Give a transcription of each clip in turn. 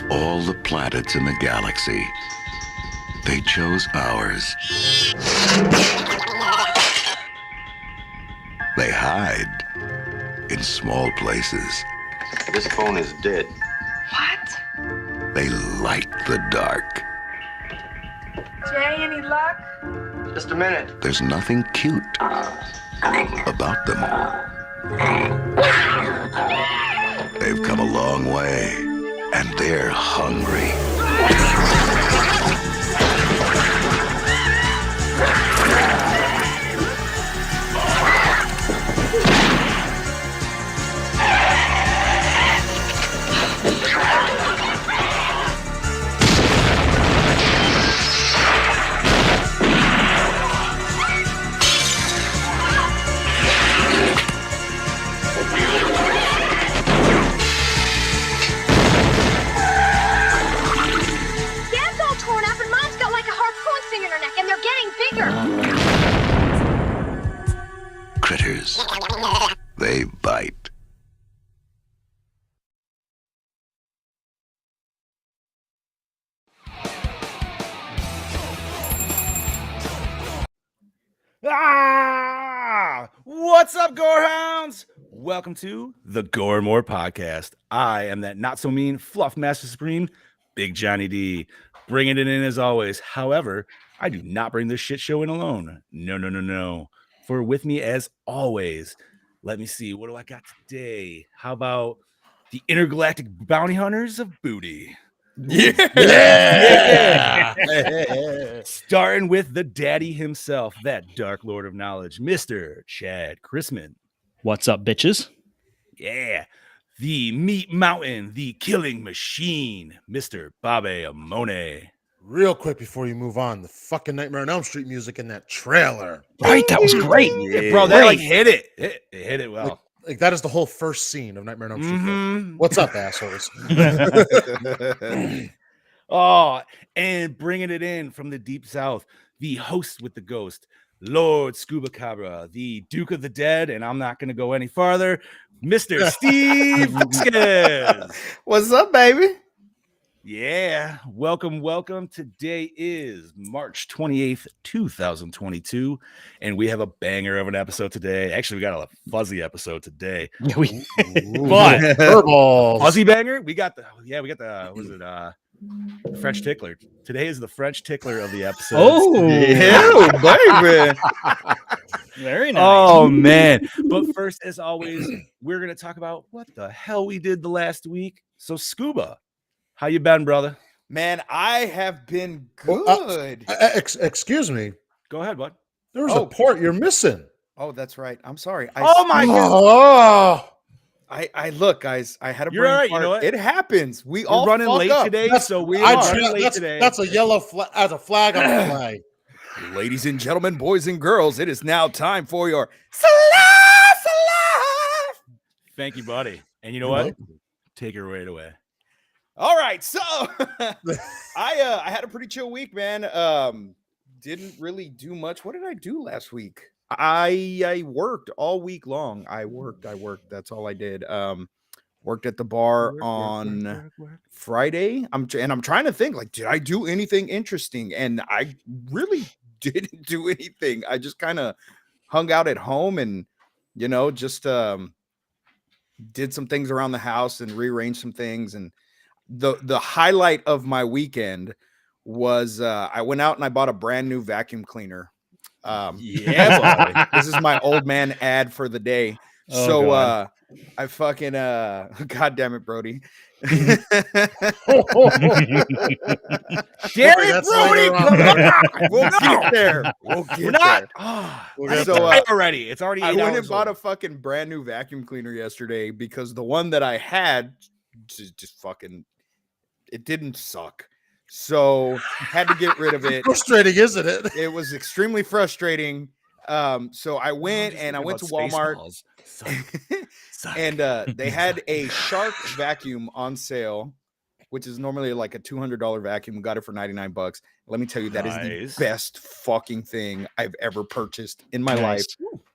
all the planets in the galaxy, they chose ours. They hide in small places. This phone is dead. What? They like the dark. Jay, any luck? Just a minute. There's nothing cute about them. They've come a long way, and they're hungry. Critters. They bite. What's up, Gorehounds? Welcome to the Gore More Podcast. I am that not so mean fluff master supreme, Big Johnny D, bringing it in as always. However, I do not bring this shit show in alone. No. For with me as always, let me see, what do I got today? How about the intergalactic bounty hunters of booty? Yeah. Starting with the daddy himself, that dark lord of knowledge, Mr. Chad Chrisman. What's up, bitches? Yeah. The meat mountain, the killing machine, Mr. Babe Amone. Real quick before you move on, the fucking Nightmare on Elm Street music in that trailer. Right, that was great. Yeah, bro, that like hit it. It hit it well. Like that is the whole first scene of Nightmare on Elm Street. Mm-hmm. What's up, assholes? Oh, and bringing it in from the deep south, the host with the ghost, Lord Scuba Cabra, the Duke of the Dead, and I'm not going to go any farther, Mr. Steve Vasquez. What's up, baby? Yeah, welcome. Today is March 28th, 2022, and we have a banger of an episode today. Actually, we got a fuzzy episode today. But fuzzy banger, we got the was it French tickler. Today is the French tickler of the episode. Oh, yeah, baby. Very nice. Oh man. But first, as always, we're gonna talk about what the hell we did the last week. So Scuba, how you been, brother? Man, I have been good. Excuse me. Go ahead, bud. There's a part you're missing. Oh, that's right. I'm sorry. Oh my god. Oh, I look, guys. I had a You're brain all right, fart. you know what? It happens. We We're all running fuck late up. today, That's- so we I are try- running late that's, today. that's a yellow as a flag on a flag. Ladies and gentlemen, boys and girls, it is now time for your Thank you, buddy. And you know what? Take it right away. All right, so I had a pretty chill week, man. Didn't really do much. What did I do last week? I worked all week long. I worked. That's all I did. Worked at the bar on Friday. I'm trying to think, like, did I do anything interesting? And I really didn't do anything. I just kind of hung out at home and just did some things around the house and rearranged some things. And the highlight of my weekend was I went out and I bought a brand new vacuum cleaner. This is my old man ad for the day. God. I fucking god damn it, Brody. Damn it, That's Brody! later on. Come on! We'll get there. We'll get We're not. there. We'll get So, there. Already, it's already. I 8 went hours and bought a old. fucking brand new vacuum cleaner yesterday because the one that I had just fucking it didn't suck. So had to get rid of it. Frustrating, isn't it? It was extremely frustrating. So I went and I went to Walmart and they had a Shark vacuum on sale, which is normally like a $200 vacuum. We got it for $99. Let me tell you, that is the best fucking thing I've ever purchased in my life.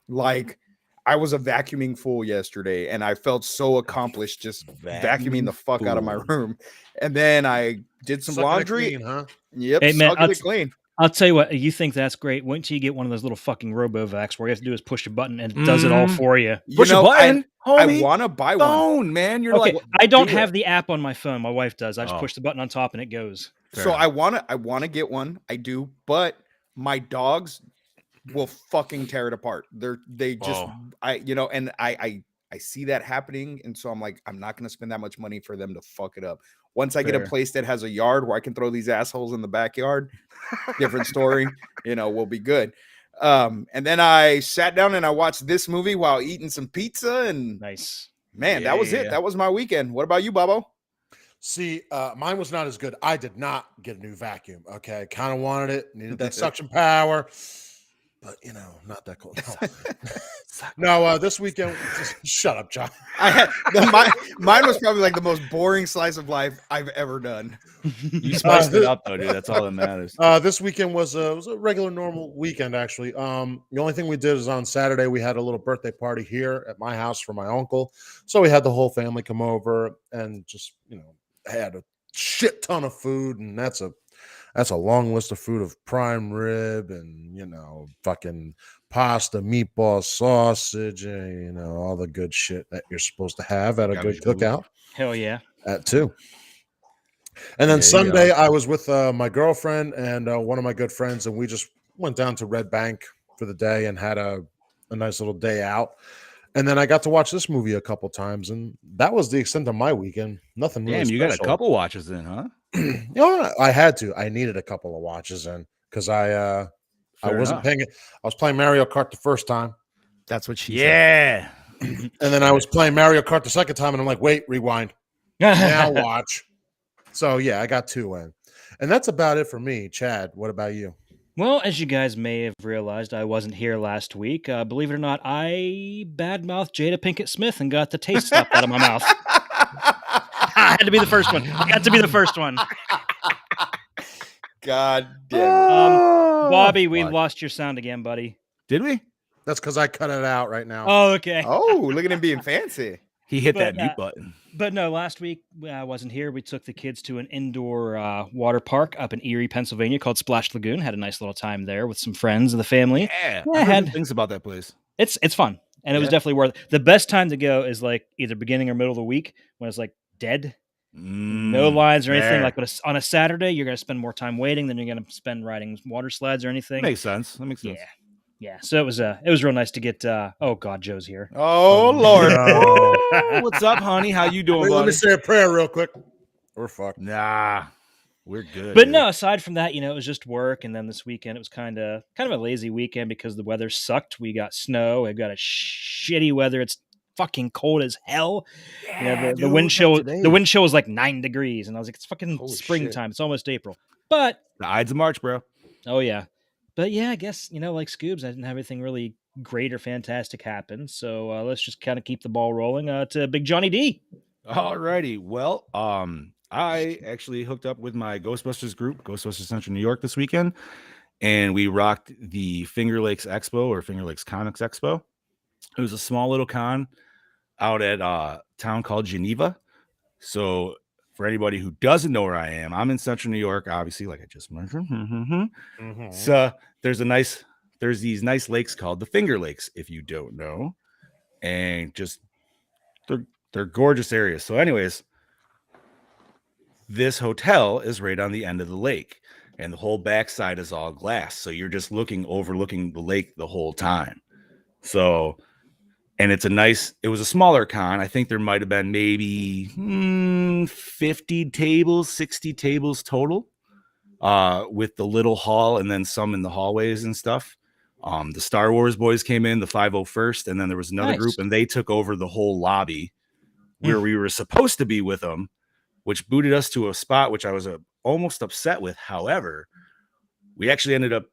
Like, I was a vacuuming fool yesterday, and I felt so accomplished just vacuuming the fuck out of my room. And then I did some Sucking it laundry. clean, huh? Yep, Hey, man, sucking it clean. I'll tell you what, you think that's great. Wait until you get one of those little fucking RoboVacs where all you have to do is push a button and it does it all for you. Push a button, I homie. want to buy one. Phone, man. You're Okay, like, I don't do have it. the app on my phone. My wife does. I just Oh. push the button on top and it goes. Fair So enough. I want to get one. I do, but my dogs will fucking tear it apart. They just and I see that happening, and so I'm like, I'm not going to spend that much money for them to fuck it up. Once I get a Fair. place that has a yard where I can throw these assholes in the backyard, different story. We'll be good. And then I sat down and I watched this movie while eating some pizza, and Nice. man, that was it. Yeah. That was my weekend. What about you, Bobo? See, mine was not as good. I did not get a new vacuum. Okay, kind of wanted it, needed that suction power, but not that cool. No, this weekend, shut up, John. I had mine was probably like the most boring slice of life I've ever done. You spiced it up though, dude. That's all that matters. This weekend was a regular, normal weekend. Actually, the only thing we did is on Saturday we had a little birthday party here at my house for my uncle. So we had the whole family come over and just had a shit ton of food, and that's a long list of food of prime rib and fucking pasta, meatball, sausage, and all the good shit that you're supposed to have at a good cookout. Hell yeah. That too. And then Sunday I was with my girlfriend and one of my good friends, and we just went down to Red Bank for the day and had a nice little day out. And then I got to watch this movie a couple times, and that was the extent of my weekend. Nothing really Damn, you special. got a couple watches in, huh? I had to. I needed a couple of watches in because I wasn't paying it. I was playing Mario Kart the first time. That's what she Yeah. And then I was playing Mario Kart the second time, and I'm like, wait, rewind. Now watch. So, yeah, I got 2 in. And that's about it for me. Chad, what about you? Well, as you guys may have realized, I wasn't here last week. Believe it or not, I badmouthed Jada Pinkett Smith and got the taste slapped out of my mouth. I had to be the first one. I got to be the first one. God damn it. Bobby, we lost your sound again, buddy. Did we? That's because I cut it out right now. Oh, okay. Oh, look at him being fancy. He hit But, that mute button. But no, last week I wasn't here. We took the kids to an indoor water park up in Erie, Pennsylvania called Splash Lagoon. Had a nice little time there with some friends of the family. Yeah, I I had heard things about that place. It's fun, and it was definitely worth it. The best time to go is like either beginning or middle of the week when it's like dead, no lines or anything. fair. Like on a Saturday, you're going to spend more time waiting than you're going to spend riding water slides or anything. Makes sense. That makes sense. Yeah. So it was real nice to get. Oh God, Joe's here. Oh Lord. Oh, what's up, honey? How you doing, Wait, let me buddy? say a prayer real quick. We're fucked. Nah, we're good. But dude. no, aside from that, it was just work, and then this weekend it was kind of a lazy weekend because the weather sucked. We got snow. We've got a shitty weather. It's fucking cold as hell. The wind chill. The wind chill was like 9 degrees, and I was like, it's fucking Holy springtime. It's almost April. But The Ides of March, bro. oh yeah, but yeah, I guess like Scoobs, I didn't have anything really great or fantastic happen. So let's just kind of keep the ball rolling to Big Johnny D. Alrighty. Well, I actually hooked up with my Ghostbusters group, Ghostbusters Central New York, this weekend, and we rocked the Finger Lakes Expo or Finger Lakes Comics Expo. It was a small little con out at a town called Geneva. So for anybody who doesn't know where I am, I'm in Central New York, obviously, like I just mentioned. So there's these nice lakes called the Finger Lakes, if you don't know, and just they're gorgeous areas. So anyways, this hotel is right on the end of the lake, and the whole backside is all glass. So you're just overlooking the lake the whole time. So, and it was a smaller con. I think there might have been maybe 50 tables, 60 tables total, with the little hall and then some in the hallways and stuff. The Star Wars boys came in, the 501st, and then there was another group, and they took over the whole lobby where we were supposed to be with them, which booted us to a spot which I was almost upset with. However, we actually ended up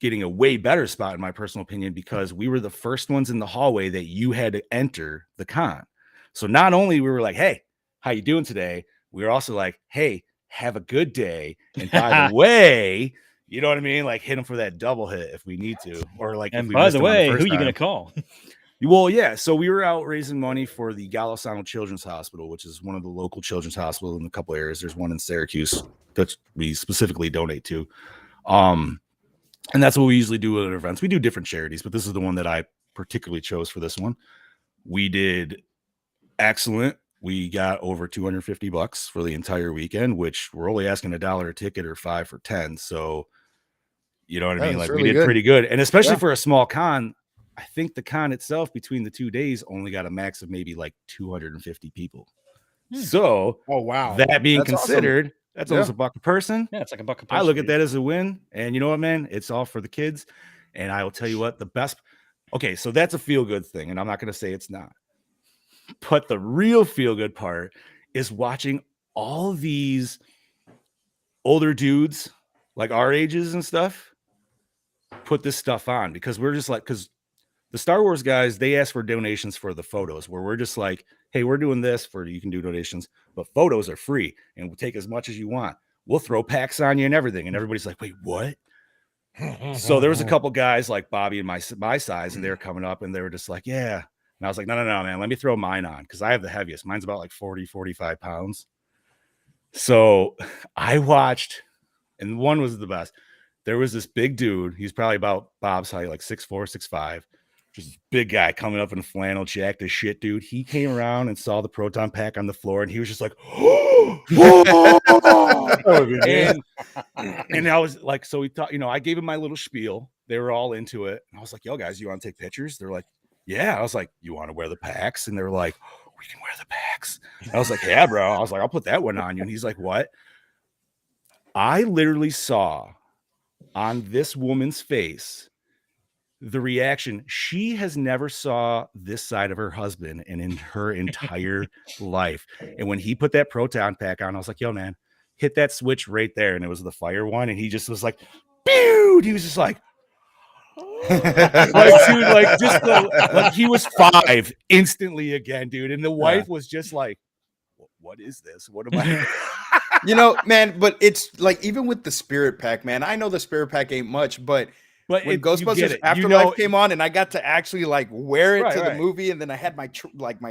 getting a way better spot, in my personal opinion, because we were the first ones in the hallway that you had to enter the con. So not only we were like, hey, how you doing today? We were also like, hey, have a good day. And by the way, you know what I mean? Like hit them for that double hit if we need to. Or like, and by the way, who are you going to call? Well, yeah. So we were out raising money for the Golisano Children's Hospital, which is one of the local children's hospitals in a couple areas. There's one in Syracuse that we specifically donate to. And that's what we usually do at events. We do different charities, but this is the one that I particularly chose for this one. We did excellent. We got over $250 for the entire weekend, which we're only asking $1 a ticket or $5 for 10. So, you know what I mean? Like, really we did good. pretty good. And especially for a small con, I think the con itself between the 2 days only got a max of maybe like 250 people. So, Oh wow. that being That's considered, that's almost Yeah. $1 a person. Yeah, it's like $1 a person. I look at that as a win. And you know what, man? It's all for the kids. And I will tell you what, the best. Okay, so that's a feel good thing. And I'm not going to say it's not. But the real feel good part is watching all these older dudes like our ages and stuff put this stuff on, because we're just like, because the Star Wars guys, they ask for donations for the photos, where we're just like, hey, we're doing this for you can do donations, but photos are free and we'll take as much as you want. We'll throw packs on you and everything. And everybody's like, wait, what? So there was a couple guys like Bobby and my size, and they were coming up and they were just like, yeah. And I was like, no, man, let me throw mine on, because I have the heaviest. Mine's about like 45 pounds. So I watched, and one was the best. There was this big dude. He's probably about Bob's height, like 6'4", 6'5". Just this big guy coming up in flannel, jacked as shit, dude. He came around and saw the proton pack on the floor, and he was just like, oh! And I was like, so we thought, I gave him my little spiel. They were all into it. And I was like, yo, guys, you want to take pictures? They're like, yeah. I was like, you want to wear the packs? And they were like, we can wear the packs. I was like, yeah, bro. I was like, I'll put that one on you. And he's like, what? I literally saw on this woman's face the reaction. She has never saw this side of her husband and in her entire life. And when he put that proton pack on, I was like, yo, man, hit that switch right there. And it was the fire one. And he just was like, pew! He was just like, like, dude, like, just like he was 5 instantly again, dude. And the wife was just like, what is this? What am I? Man, but it's like, even with the spirit pack, man, I know the spirit pack ain't much, but when Ghostbusters Afterlife came on and I got to actually like wear it to the movie, and then I had my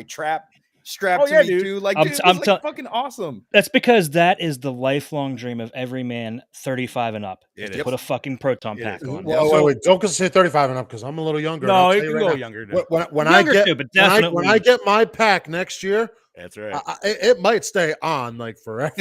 trap strapped to me too. Like, dude, it was like fucking awesome. That's because that is the lifelong dream of every man 35 and up. To put a fucking proton pack on. Well, wait, don't say 35 and up, because I'm a little younger. No, it can go younger. When I get my pack next year, that's right. It might stay on like forever.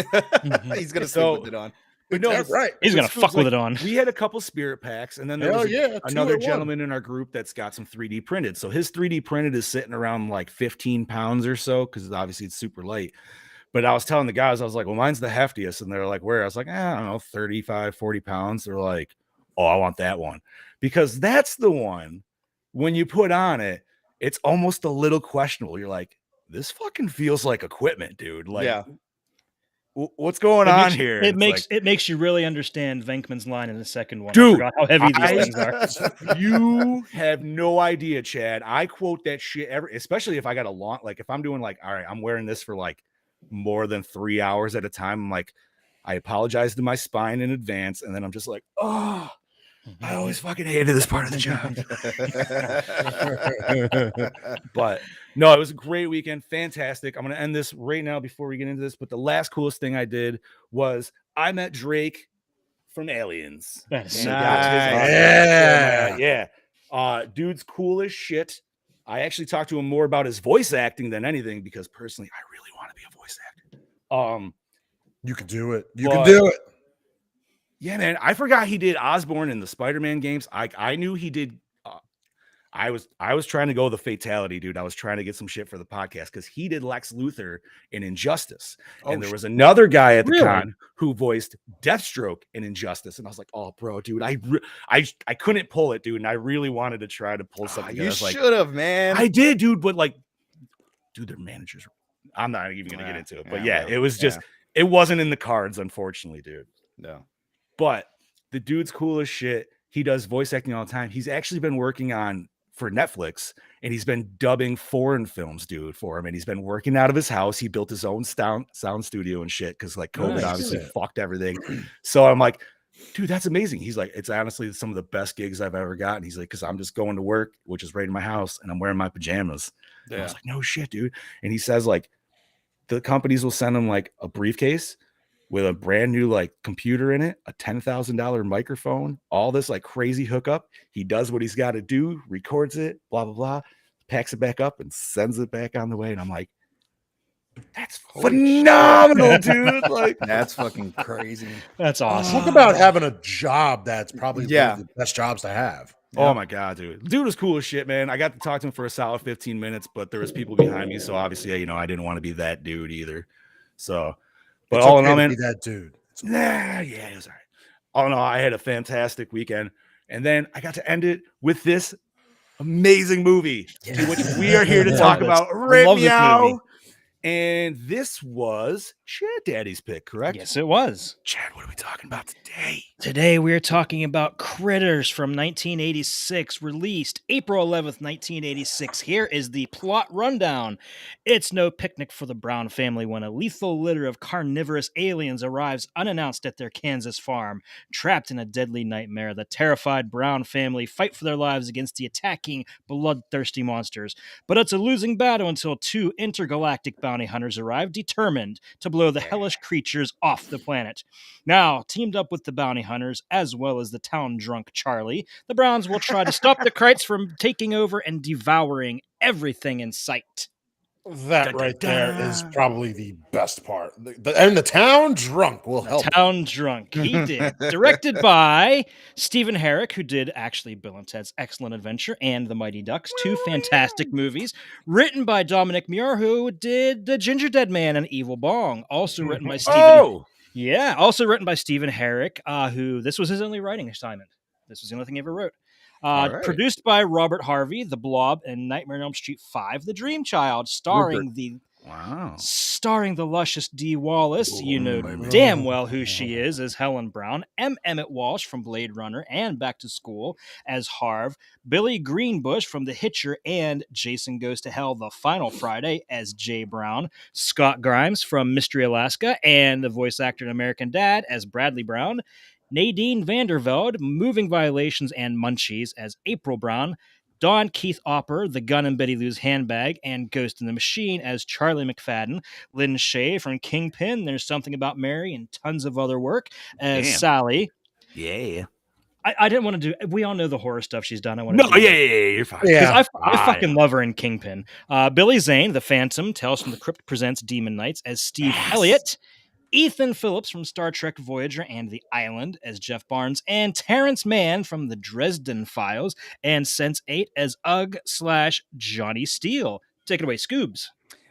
He's gonna sleep with it on. But no, that's right. He's gonna fuck with it on. We had a couple spirit packs, and then there was another gentleman in our group that's got some 3D printed. So his 3D printed is sitting around like 15 pounds or so, because obviously it's super light. But I was telling the guys, I was like, well, mine's the heftiest. And they're like, where? I was like, I don't know, 35, 40 pounds. They're like, oh, I want that one. Because that's the one, when you put on it, it's almost a little questionable. You're like, this fucking feels like equipment, dude. Like, what's going on here? It makes you really understand Venkman's line in the second one. Dude, I forgot how heavy these things are. You have no idea, Chad. I quote that shit especially if I got a long, like if I'm doing like, all right, I'm wearing this for like more than 3 hours at a time. I'm like, I apologize to my spine in advance, and then I'm just like, oh, I always fucking hated this part of the job. But no, it was a great weekend. Fantastic. I'm going to end this right now before we get into this. But the last coolest thing I did was I met Drake from Aliens. That's Yeah. Dude's cool as shit. I actually talked to him more about his voice acting than anything, because personally, I really want to be a voice actor. You can do it. You can do it. Yeah, man. I forgot he did Osborn in the Spider-Man games. I knew he did. I was trying to go the fatality, dude. I was trying to get some shit for the podcast, because he did Lex Luthor in Injustice. And there was another guy at the con who voiced Deathstroke in Injustice. And I was like, oh, bro, dude, I couldn't pull it, dude. And I really wanted to try to pull something. You should have, man. I did, dude. But like, dude, their managers. I'm not even going to get into it. But it was just, it wasn't in the cards, unfortunately, dude. No. But the dude's cool as shit. He does voice acting all the time. He's actually been working for Netflix, and he's been dubbing foreign films, dude, for him. And he's been working out of his house. He built his own sound studio and shit, because like COVID obviously fucked everything. So I'm like, dude, that's amazing. He's like, it's honestly some of the best gigs I've ever gotten. He's like, because I'm just going to work, which is right in my house, and I'm wearing my pajamas. And I was like, no shit, dude. And he says like the companies will send him like a briefcase with a brand new like computer in it, a $10,000 microphone, all this like crazy hookup. He does what he's got to do, records it, blah, blah, blah, packs it back up and sends it back on the way. And I'm like, that's phenomenal, dude. Like, That's fucking crazy. That's awesome. Talk about having a job that's probably one Yeah. of the best jobs to have. oh my God, dude. Dude was cool as shit, man. I got to talk to him for a solid 15 minutes, but there was people behind me. So obviously, you know, I didn't want to be that dude either. So, but It's all okay in all, to man, be that dude. yeah, it was all right. All in all, I had a fantastic weekend. And then I got to end it with this amazing movie, to which we are here to talk Love it. about I right love this now. movie. And this was Chad Daddy's pick, correct? Yes, it was. Chad, what are we talking about today? Today we're talking about Critters from 1986, released April 11th, 1986. Here is the plot rundown. It's no picnic for the Brown family when a lethal litter of carnivorous aliens arrives unannounced at their Kansas farm. Trapped in a deadly nightmare, the terrified Brown family fight for their lives against the attacking, bloodthirsty monsters. But it's a losing battle until two intergalactic bounty hunters arrive, determined to blow the hellish creatures off the planet. Now, teamed up with the bounty hunters, as well as the town drunk Charlie, the Browns will try to stop the Krites from taking over and devouring everything in sight. That right there is probably the best part. And the town drunk will help. Town drunk. He did. Directed by Stephen Herrick, who did actually Bill and Ted's Excellent Adventure and The Mighty Ducks, two fantastic movies. Written by Dominic Muir, who did The Ginger Dead Man and Evil Bong. Also written by Stephen. Yeah, also written by Stephen Herrick, who this was his only writing assignment. This was the only thing he ever wrote. Right. Produced by Robert Harvey, The Blob, and Nightmare on Elm Street 5, The Dream Child, starring the luscious Dee Wallace. You know damn well who she is as Helen Brown. M. Emmett Walsh from Blade Runner and Back to School as Harv. Billy Greenbush from The Hitcher and Jason Goes to Hell the Final Friday as Jay Brown. Scott Grimes from Mystery Alaska and the voice actor in American Dad as Bradley Brown. Nadine Vandervelde, Moving Violations and Munchies as April Brown. Don Keith Opper, The Gun and Betty Lou's Handbag, and Ghost in the Machine as Charlie McFadden. Lynn Shay from Kingpin, There's Something About Mary, and tons of other work as Sally. Yeah. I didn't want to do. We all know the horror stuff she's done. I want No, to. you're fine. Because I fucking love her in Kingpin. Billy Zane, The Phantom, Tales from the Crypt presents Demon Knights as Steve Elliott. Ethan Phillips from Star Trek Voyager and The Island as Jeff Barnes, and Terrence Mann from The Dresden Files and Sense8 as Ugg/Johnny Steele. Take it away, Scoobs.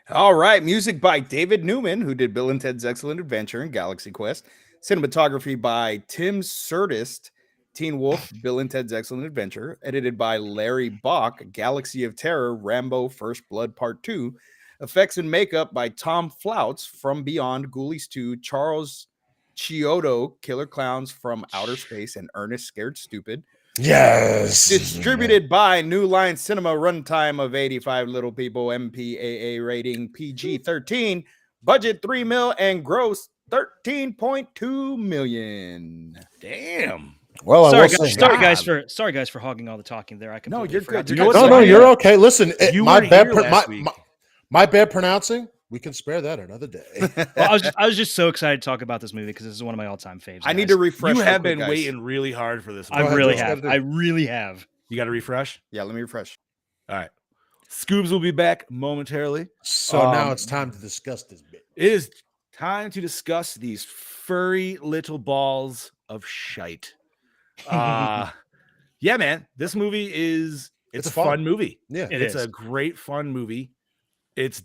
All right, music by David Newman, who did Bill and Ted's Excellent Adventure and Galaxy Quest. Cinematography by Tim Surdist, Teen Wolf, Bill and Ted's Excellent Adventure. Edited by Larry Bach, Galaxy of Terror, Rambo First Blood Part 2. Effects and makeup by Tom Flouts, From Beyond, Ghoulies 2, Charles Chiodo, Killer Clowns from Outer Space, and Ernest Scared Stupid. Yes. Distributed by New Line Cinema, runtime of 85 little people, MPAA rating PG-13, budget $3 million, and gross $13.2 million. Damn. Well, sorry guys for hogging all the talking there. I completely you're forgot good. to- No, you're okay. Listen, week. my bad pronouncing. We can spare that another day. Well, I was just so excited to talk about this movie because this is one of my all-time faves. I need to refresh. You real have quick, been guys. waiting really hard for this one. I ahead, really Joe. have. I really have. You got to refresh? Yeah, let me refresh. All right. Scoobs will be back momentarily. So now it's time to discuss this bit. It is time to discuss these furry little balls of shite. Yeah, man. This movie is it's a fun movie. Yeah, it's a great fun movie. It's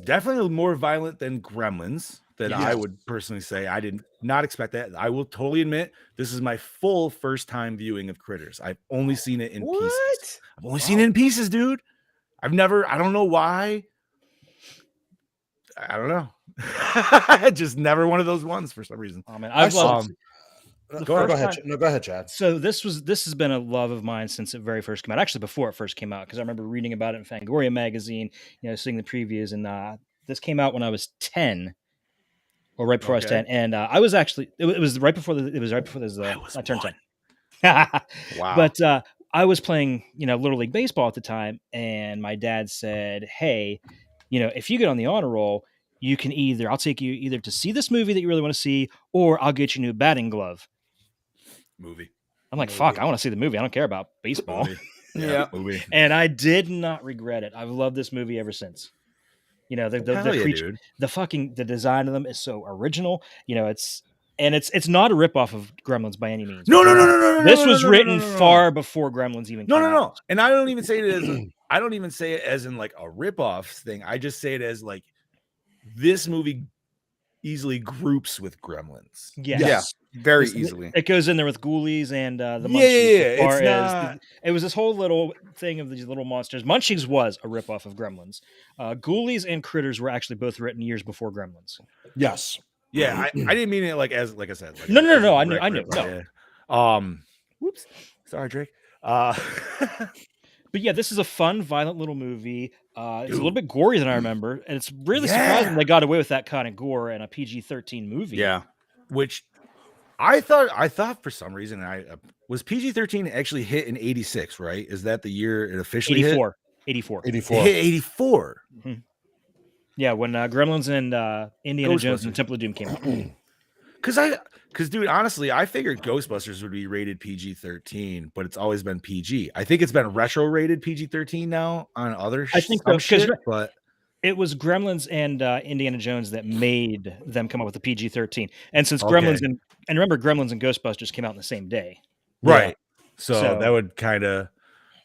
definitely more violent than Gremlins. That I would personally say. I did not expect that. I will totally admit this is my full first time viewing of Critters. I've only seen it in pieces. I've only seen it in pieces, dude. I don't know why. I don't know. Just never one of those ones for some reason. Oh man, I've loved. Go ahead, Chad. So this has been a love of mine since it very first came out. Actually, before it first came out, because I remember reading about it in Fangoria magazine. Seeing the previews, and this came out when I was 10. or right before I was Okay. 10, and I was actually it was right before I turned 10. Wow. But I was playing, Little League baseball at the time, and my dad said, "Hey, if you get on the honor roll, I'll take you either to see this movie that you really want to see, or I'll get you a new batting glove." Movie. I'm like, "Fuck, I want to see the movie. I don't care about baseball." Movie. Yeah. Movie. And I did not regret it. I've loved this movie ever since. The Hell yeah, creature, dude. the design of them is so original. It's not a ripoff of Gremlins by any means. No. This was written far before Gremlins even came No. out. And I don't even say it as in like a ripoff thing. I just say it as like this movie easily groups with Gremlins. Yes. Very It's- easily. It goes in there with Ghoulies and the Yeah, Munchies. yeah, as far it's as not- it was this whole little thing of these little monsters. Munchies was a ripoff of Gremlins. Ghoulies and Critters were actually both written years before Gremlins. Yes. Yeah, I didn't mean it like I said. Like, No. as a I knew. direct ripoff, No. yeah. Whoops. Sorry, Drake. But yeah, this is a fun, violent little movie. It's a little bit gory than I remember, and it's really surprising they got away with that kind of gore in a PG-13 movie. Yeah. Which I thought for some reason was PG-13 actually hit in 86, right? Is that the year it officially 84. hit? 84. 84. It hit 84. Yeah, when Gremlins and Indiana Jones and Ghostbusters. the Temple of Doom came out. Because dude, honestly, I figured Ghostbusters would be rated PG-13, but it's always been PG. I think it's been retro rated PG-13 now on other I think some so, 'cause shit, but It was Gremlins and Indiana Jones that made them come up with the PG-13. And since Okay. Gremlins and remember Gremlins and Ghostbusters came out in the same day. right. So So- that would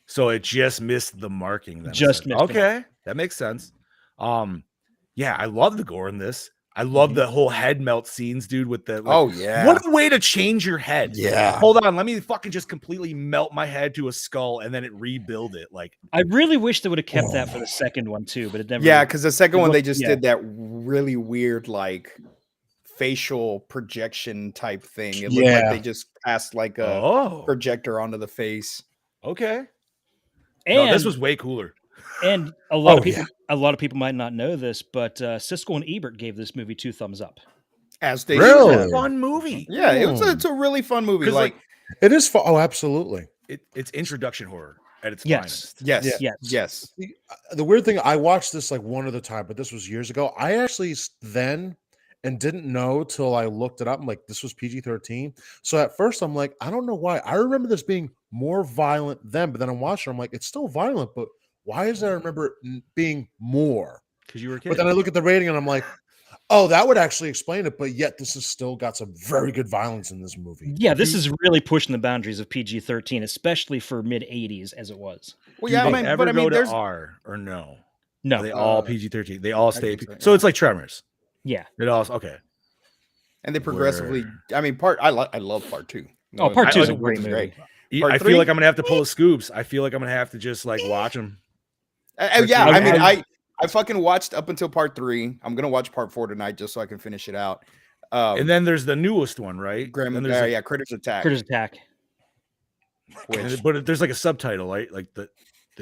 so it just missed the marking then. Just missed the okay. That makes sense. Yeah, I love the gore in this. I love the whole head melt scenes, dude, with the Oh, yeah. What a way to change your head. Yeah. Hold on, let me fucking just completely melt my head to a skull and then it rebuild it. Like I really wish they would have kept that for the second one too, but it never. Yeah, because the second one they just yeah. did that really weird like facial projection type thing. It looked like they just passed like a projector onto the face. Okay. And No, this was way cooler. and a lot of people might not know this, but Siskel and Ebert gave this movie 2 thumbs up. As they Really? should. It's a fun movie. Yeah, it's a really fun movie. 'Cause, Like, It is fun. Oh, absolutely. It's introduction horror at its Yes. finest. yes. The weird thing, I watched this like one other time, but this was years ago. I actually then and didn't know till I looked it up. I'm like, this was PG-13. So at first I'm like, I don't know why. I remember this being more violent then, but then I'm watching, I'm like, it's still violent, but why is that I remember it being more? Because you were a kid. But then I look at the rating and I'm like, oh, that would actually explain it. But yet this has still got some very good violence in this movie. Yeah, this is really pushing the boundaries of PG-13, especially for mid-80s as it was. Well, Do yeah, they ever go to there's R or no? No. Are they all PG-13? They all stay. think so, So yeah. it's like Tremors. Yeah. It all okay. and they progressively. I mean, I love part 2. Oh, part 2 is a Part great one's movie. Part I 3? feel like I'm gonna have to pull the scoops. I feel like I'm gonna have to just like watch them. Yeah, I mean, Okay. I fucking watched up until part 3. I'm gonna watch part 4 tonight just so I can finish it out. And then there's the newest one, right? Then there's like- Critters Attack. Critters Attack. but there's like a subtitle, right? Like the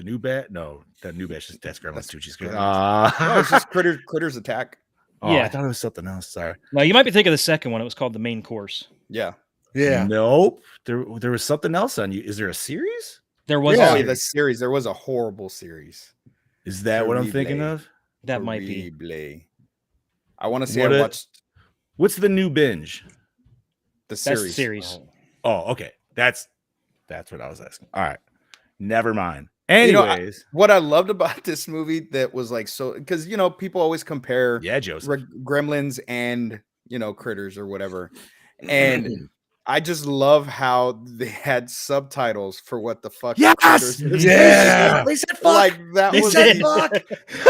new bat. No, that new batch. That's Gremlins too. She's good. No, it's just Critters Attack. I Yeah. thought it was something else. Sorry. Now, you might be thinking of the second one. It was called The Main Course. Yeah. Yeah. Nope. There was something else on you. Is there a series? There was Yeah. a Oh, series. the series. There was a horrible series. Is that what I'm thinking Terrible. of? That might be. Terrible. I want to say What I it- watched What's the new binge? the That's series. the series. Oh, okay. That's what I was asking. All right. Never mind. You know, Anyways. What I loved about this movie that was like so because people always compare Yeah, Joseph. Gremlins and Critters or whatever, and I just love how they had subtitles for what the fuck. Yes! Critters is. Yeah. They said fuck. Like that They was said fuck.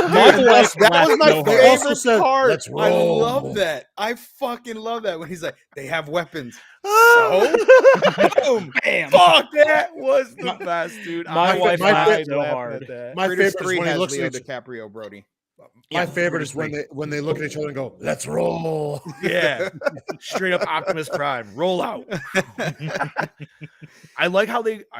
My wife that was laughed my so hard. They also favorite said, part. "Let's I roll." love that. I fucking love that when he's like, they have weapons. Boom. Bam. Fuck, that was the best, dude. My wife my laughed favorite- so laughing hard. at that. My Critters favorite 3 is when he has looks Leo at each, DiCaprio, Brody. my favorite is when they look at each other and go, "Let's roll." Yeah, straight up Optimus Prime, roll out. I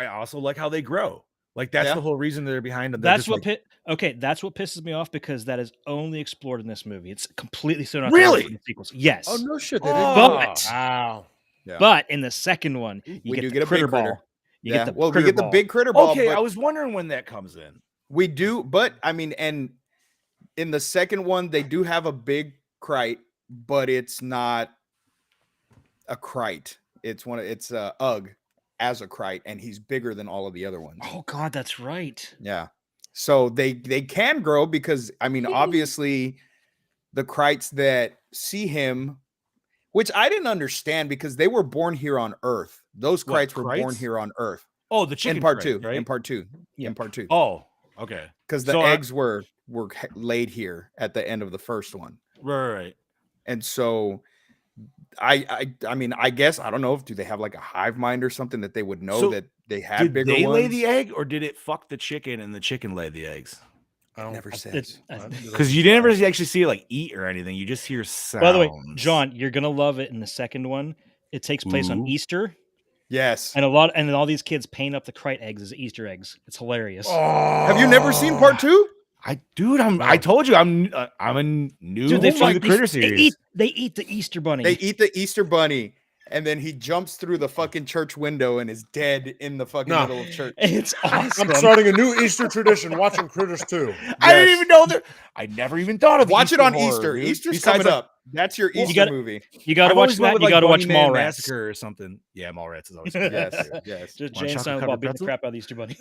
also like how they grow. Like that's Yeah. the whole reason they're behind them. They're That's just what like, that's what pisses me off because that is only explored in this movie. It's completely thrown out Really? the sequels. Yes. Oh no shit! They Oh. didn't. But Wow. Yeah. but in the second one, you We get do the get a big critter critter. ball. You Yeah. get the Well, we critter get the ball. big critter ball. okay, but I was wondering when that comes in. we do. But I mean, and in the second one, they do have a big krite, but it's not a krite. It's a Ugg as a krite, and he's bigger than all of the other ones. Oh God, that's right. Yeah. So they can grow because I mean, obviously, the krites that see him, which I didn't understand because they were born here on Earth. Those What, krites were born krites? here on Earth. Oh, the chicken In part crites, two. right? In part two. Yeah. In part two. Oh, okay. Because the So eggs were laid here at the end of the first one. right. And so I mean, I guess I don't know if do they have like a hive mind or something that they would know So, that they had Did bigger they ones? lay the egg, or did it fuck the chicken and the chicken lay the eggs? I don't Never It- says. Because you never actually see it like eat or anything. You just hear sounds. By the way, John, you're gonna love it in the second one. It takes place on Ooh. Easter, Yes. and all these kids paint up the krite eggs as Easter eggs. It's hilarious. Have you never seen part two? I told you I'm a new Dude, they to fight the critter series. They eat the Easter bunny. They eat the Easter bunny, and then he jumps through the fucking church window and is dead in the fucking No. middle of church. It's awesome. I'm starting a new Easter tradition, watching Critters 2. I didn't Yes. even know that. I never even thought of the Watch it Easter on horror, Easter. dude. Easter's Besides, coming like, up. That's your Easter gotta- movie. You got to I've watch always went that. with, You like, got to watch Bunnyman Mallrats. Massacre or something. Yeah, Mallrats is always good. Yes, yes. Just Want Jane chocolate Silent covered Bob beating the pretzel? crap out of the Easter bunny.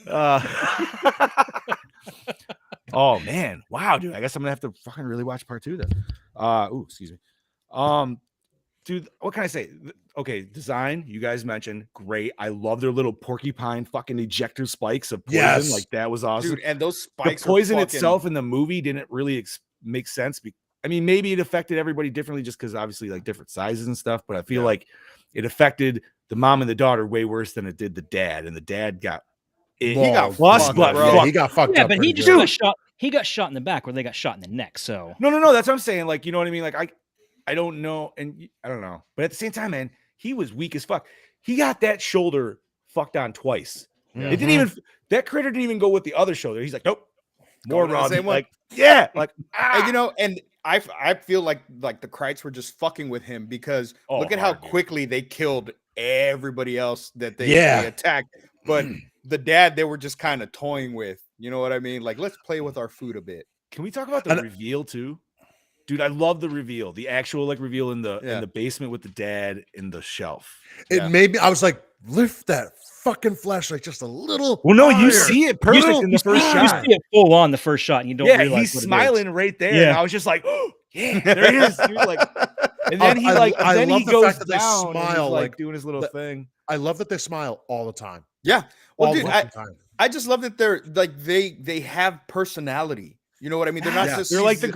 Oh man, wow, dude. I guess I'm gonna have to fucking really watch part 2 then. Excuse me. Dude, what can I say? Okay, design, you guys mentioned, great. I love their little porcupine fucking ejector spikes of poison. Yes. Like that was awesome. Dude, and those The spikes poison are fucking, itself in the movie didn't really make sense. I mean, maybe it affected everybody differently just because obviously like different sizes and stuff, but I feel like it affected the mom and the daughter way worse than it did the dad, and the dad got He got bust, fucked, but bro. Yeah, he got fucked Yeah, up. but he pretty just good. got shot. He got shot in the back where they got shot in the neck. So No, that's what I'm saying. Like, you know what I mean? Like, I don't know, and I don't know, but at the same time, man, he was weak as fuck. He got that shoulder fucked on twice. Mhm. It didn't even that critter didn't even go with the other shoulder. He's like, nope, more Going to the raw. same one. Like, yeah, like And you know, and I feel like the krites were just fucking with him because Oh, look at how hard, dude. quickly they killed everybody else that they Yeah. attacked. But the dad, they were just kind of toying with. You know what I mean? Like, let's play with our food a bit. Can we talk about the And- reveal too? Dude, I love the reveal, the actual like reveal in the basement with the dad in the shelf. It Yeah. made me. I was like, lift that fucking flashlight just a little. Well, no, you higher. see it perfect in the first You shot. see it full on the first shot, and you don't Yeah, realize he's what it is. smiling right there. Yeah. And I was just like, oh, yeah, there he is. Dude. Like, and then he I like, love then he the goes fact that they down and he's, smile, like like, doing his little the- thing. I love that they smile all the time. Yeah. Well, All dude, the I time. just love that they're like they have personality. You know what I mean? They're not Yeah. just They're like these-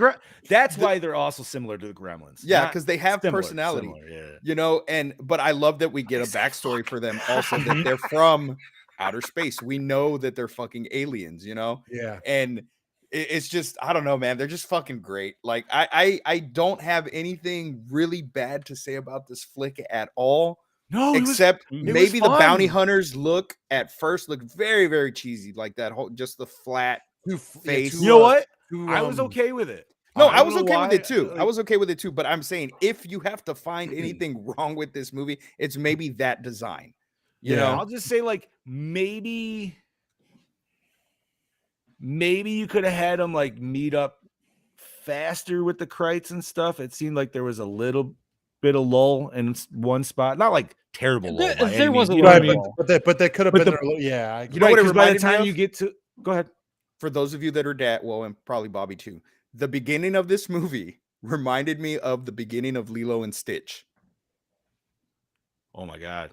that's why they're also similar to the Gremlins. yeah, Not because they have similar, personality. similar, You know, but I love that we get a backstory for them also that they're from outer space. We know that they're fucking aliens, you know? Yeah. And it's just, I don't know, man. They're just fucking great. Like, I don't have anything really bad to say about this flick at all, No, except it was maybe the bounty fun. hunters look very, very cheesy. Like that whole, just the flat face. you know what? I was okay with it. No, I I don't was know okay with why, it too. I like- was okay with it too. But I'm saying if you have to find anything wrong with this movie, it's maybe that design. You Yeah. know? I'll just say like maybe you could have had them like meet up faster with the krites and stuff. It seemed like there was a little bit of lull in one spot, not like terrible lull. by any There was means, a you know what I little mean? lull. But they could have But been the- there. Yeah. I You know what it 'cause by the reminded me time of? you get to go ahead. For those of you that are and probably Bobby too, the beginning of this movie reminded me of the beginning of Lilo and Stitch. Oh my god,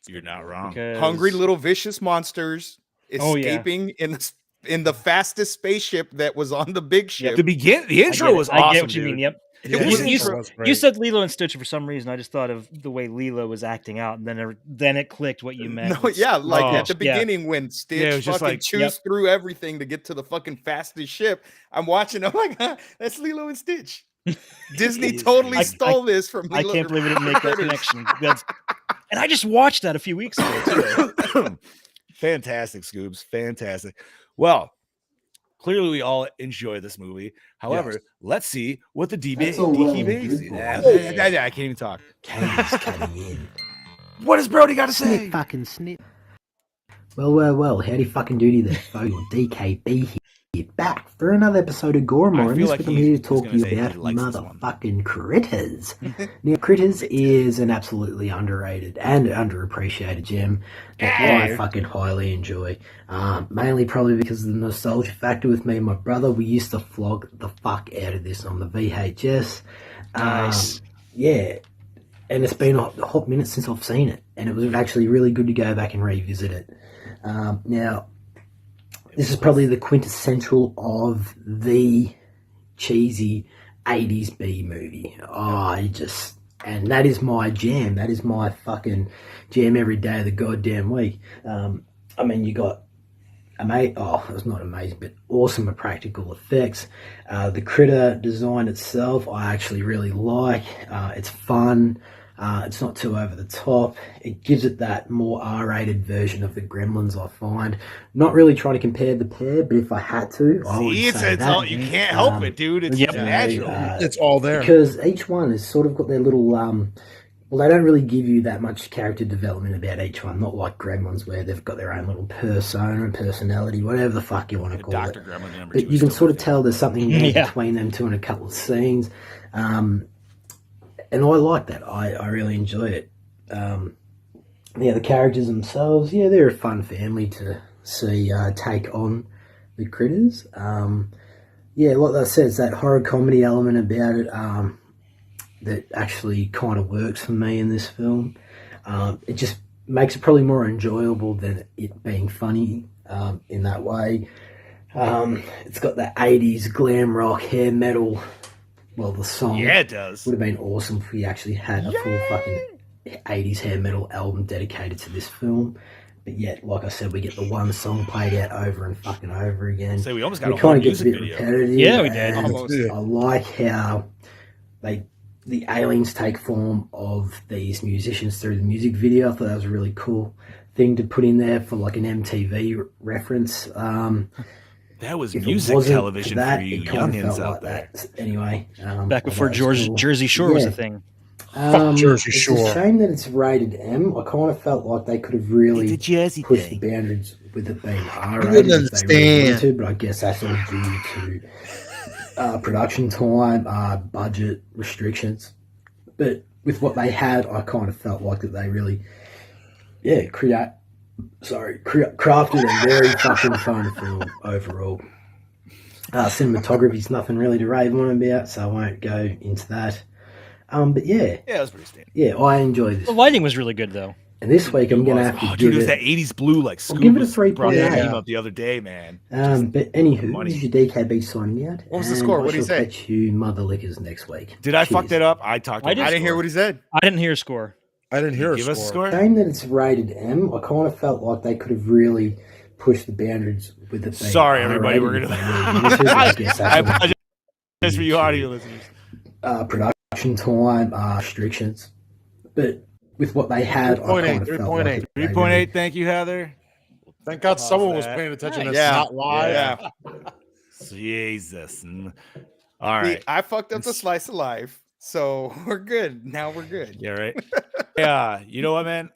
you're not wrong. Because- Hungry little vicious monsters Oh, yeah. escaping in the fastest spaceship that was on the big ship. The intro was I awesome. get what you mean. dude. Yep. Yeah, It You, was you- intro- was you great. said Lilo and Stitch, and for some reason, I just thought of the way Lilo was acting out, and then it clicked what you meant. No, with yeah, like Oh, at the yeah. beginning when Yeah, it Stitch was just fucking like, chews yep. through everything to get to the fucking fastest ship. I'm watching. I'm like, that's Lilo and Stitch. Disney Jeez, totally I- stole this from. I Lilo can't believe we didn't make that Critters. connection. And I just watched that a few weeks ago too. Fantastic, Scoobs. Fantastic. Well, clearly we all enjoy this movie. However, let's see what the That's all well and DB good, boys. I can't even talk. Katie's cutting in. What does Brody got to say? Snip fucking snip. Well, howdy fucking doody there, folks. DKB here, back for another episode of Gore. I And feel this like week I'm here to talk to you say he about likes this one. motherfucking Critters. Now, Critters is an absolutely underrated and underappreciated gem that I fucking highly enjoy. Mainly probably because of the nostalgia factor with me and my brother. We used to flog the fuck out of this on the VHS. Nice. Yeah. And it's been a hot minute since I've seen it, and it was actually really good to go back and revisit it. Now, this is probably the quintessential of the cheesy 80s B movie. And that is my jam. That is my fucking jam every day of the goddamn week. You got it was not amazing, but awesome practical effects. The critter design itself, I actually really like. It's fun. It's not too over the top. It gives it that more R-rated version of the Gremlins, I find. Not really trying to compare the pair, but if I had to, I would say that. All, you can't help it, dude. It's natural. It's all there. Because each one has sort of got their little... they don't really give you that much character development about each one, not like Gremlins where they've got their own little persona and personality, whatever the fuck you want to call Dr. it. Gremlin number But two you can is sort of still tell there's something there between them two in a couple of scenes. And I like that. I really enjoy it. The characters themselves, they're a fun family to see take on the Critters. Like I said, it's that horror comedy element about it that actually kind of works for me in this film. It just makes it probably more enjoyable than it being funny in that way. It's got that 80s glam rock, hair metal. Well, the song it does. would have been awesome if we actually had a full fucking 80s hair metal album dedicated to this film. But yet, like I said, we get the one song played out over and fucking over again. So we almost got it a whole kind of gets a music bit video. repetitive. Yeah, we did. and Almost. I like how the aliens take form of these musicians through the music video. I thought that was a really cool thing to put in there for like an MTV reference. That was If it music wasn't television that, for you it kind of youngins felt out like there. that. Anyway, Back before I thought it was cool. Jersey Shore was a Yeah. thing. Fuck Jersey It's Shore. a shame that it's rated M. I kind of felt like they could have really It's a Jersey pushed thing. the boundaries with it being You R-rated wouldn't if they really wanted understand. to, but I guess that's all due to production time, budget restrictions. But with what they had, I kind of felt like that they really, crafted a very fucking fun film overall. Cinematography's nothing really to rave on about, so I won't go into that. But Yeah, it was pretty standard. I enjoy this. The lighting was really good, though. And this week I'm going to have to dude, give it was it... that 80s blue like I'll give it a Scuba brought that 3.8. game up the other day, man. But anywho, money. this is your DKB signing out. What was the and score? I What'd he shall say? catch you mother lickers next week. Did I fuck Cheers. that up? I talked. I did. I didn't hear what he said. I didn't hear a score. I didn't hear Give a us a score. score. Shame that it's rated M. I kind of felt like they could have really pushed the boundaries with it being Sorry, everybody. R-rated We're if gonna. they really wanted to, but I guess I that's all apologize for you audio listeners. production time, restrictions. But with what they had, I 3.8, kind of felt like 3.8. they really- 3.8. Thank you, Heather. Thank God Pause someone was that. paying attention. Nice. That's Yeah. not live. Yeah. Jesus. All See, right. I fucked up the slice of life, so we're good. Now we're good. Yeah, right. Yeah, you know what, man?